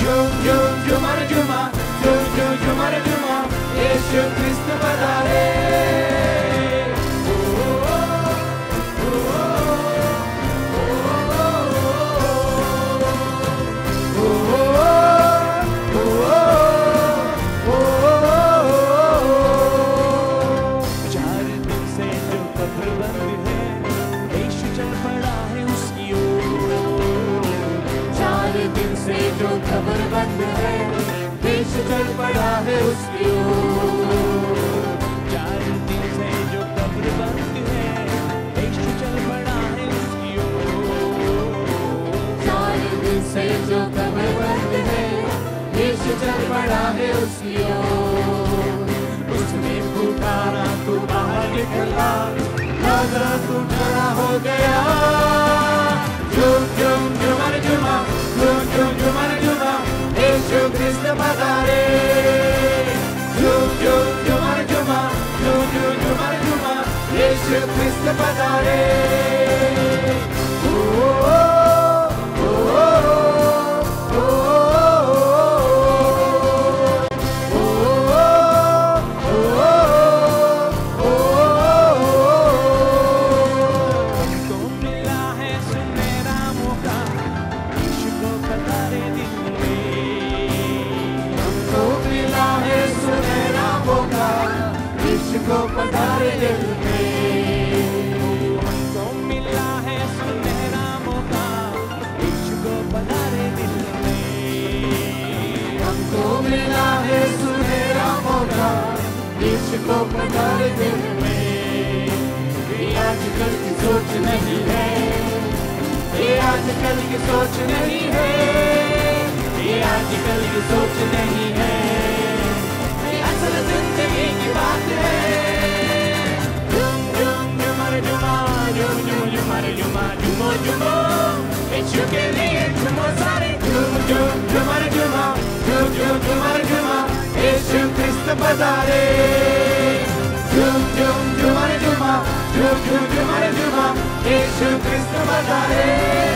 Jum jum jumar juma, jum jum jumar juma. Yeshu Christ padare. जो खबर बंद है देश चल पड़ा है उसकी ओर. 4 दिन से जो खबर बंद है देश चल पड़ा है उसकी ओर. 4 दिन से जो खबर बंद है देश चल पड़ा है उसकी ओर. उसने पुकारा तू बाहर निकला, नजर तू खड़ा हो गया. झूम झूम झूमर झूमा, झूम झूम झूमर झूमा. यीशु Christ padare. झूम झूम झूमर झूमा, झूम झूम झूमर झूमा. यीशु Christ padare. को पधारे दिल में। ये आजकल की सोच नहीं है, ये आजकल की सोच नहीं है, ये आजकल की सोच नहीं है, ये असल जिंदगी की बात है। झूम झूम झूमर झूमा, झूम झूम झूमर झूमा, झूमो झूमो, यीशु के लिए झूमो सारे। झूम झूम झूमर झूमा, झूम झूम झूमर झूमा, यीशु क्रिस्त पधारे। झूम झूम झूमर झूमा, झूम झूम झूमर झूमा, यीशु क्रिस्त पधारे।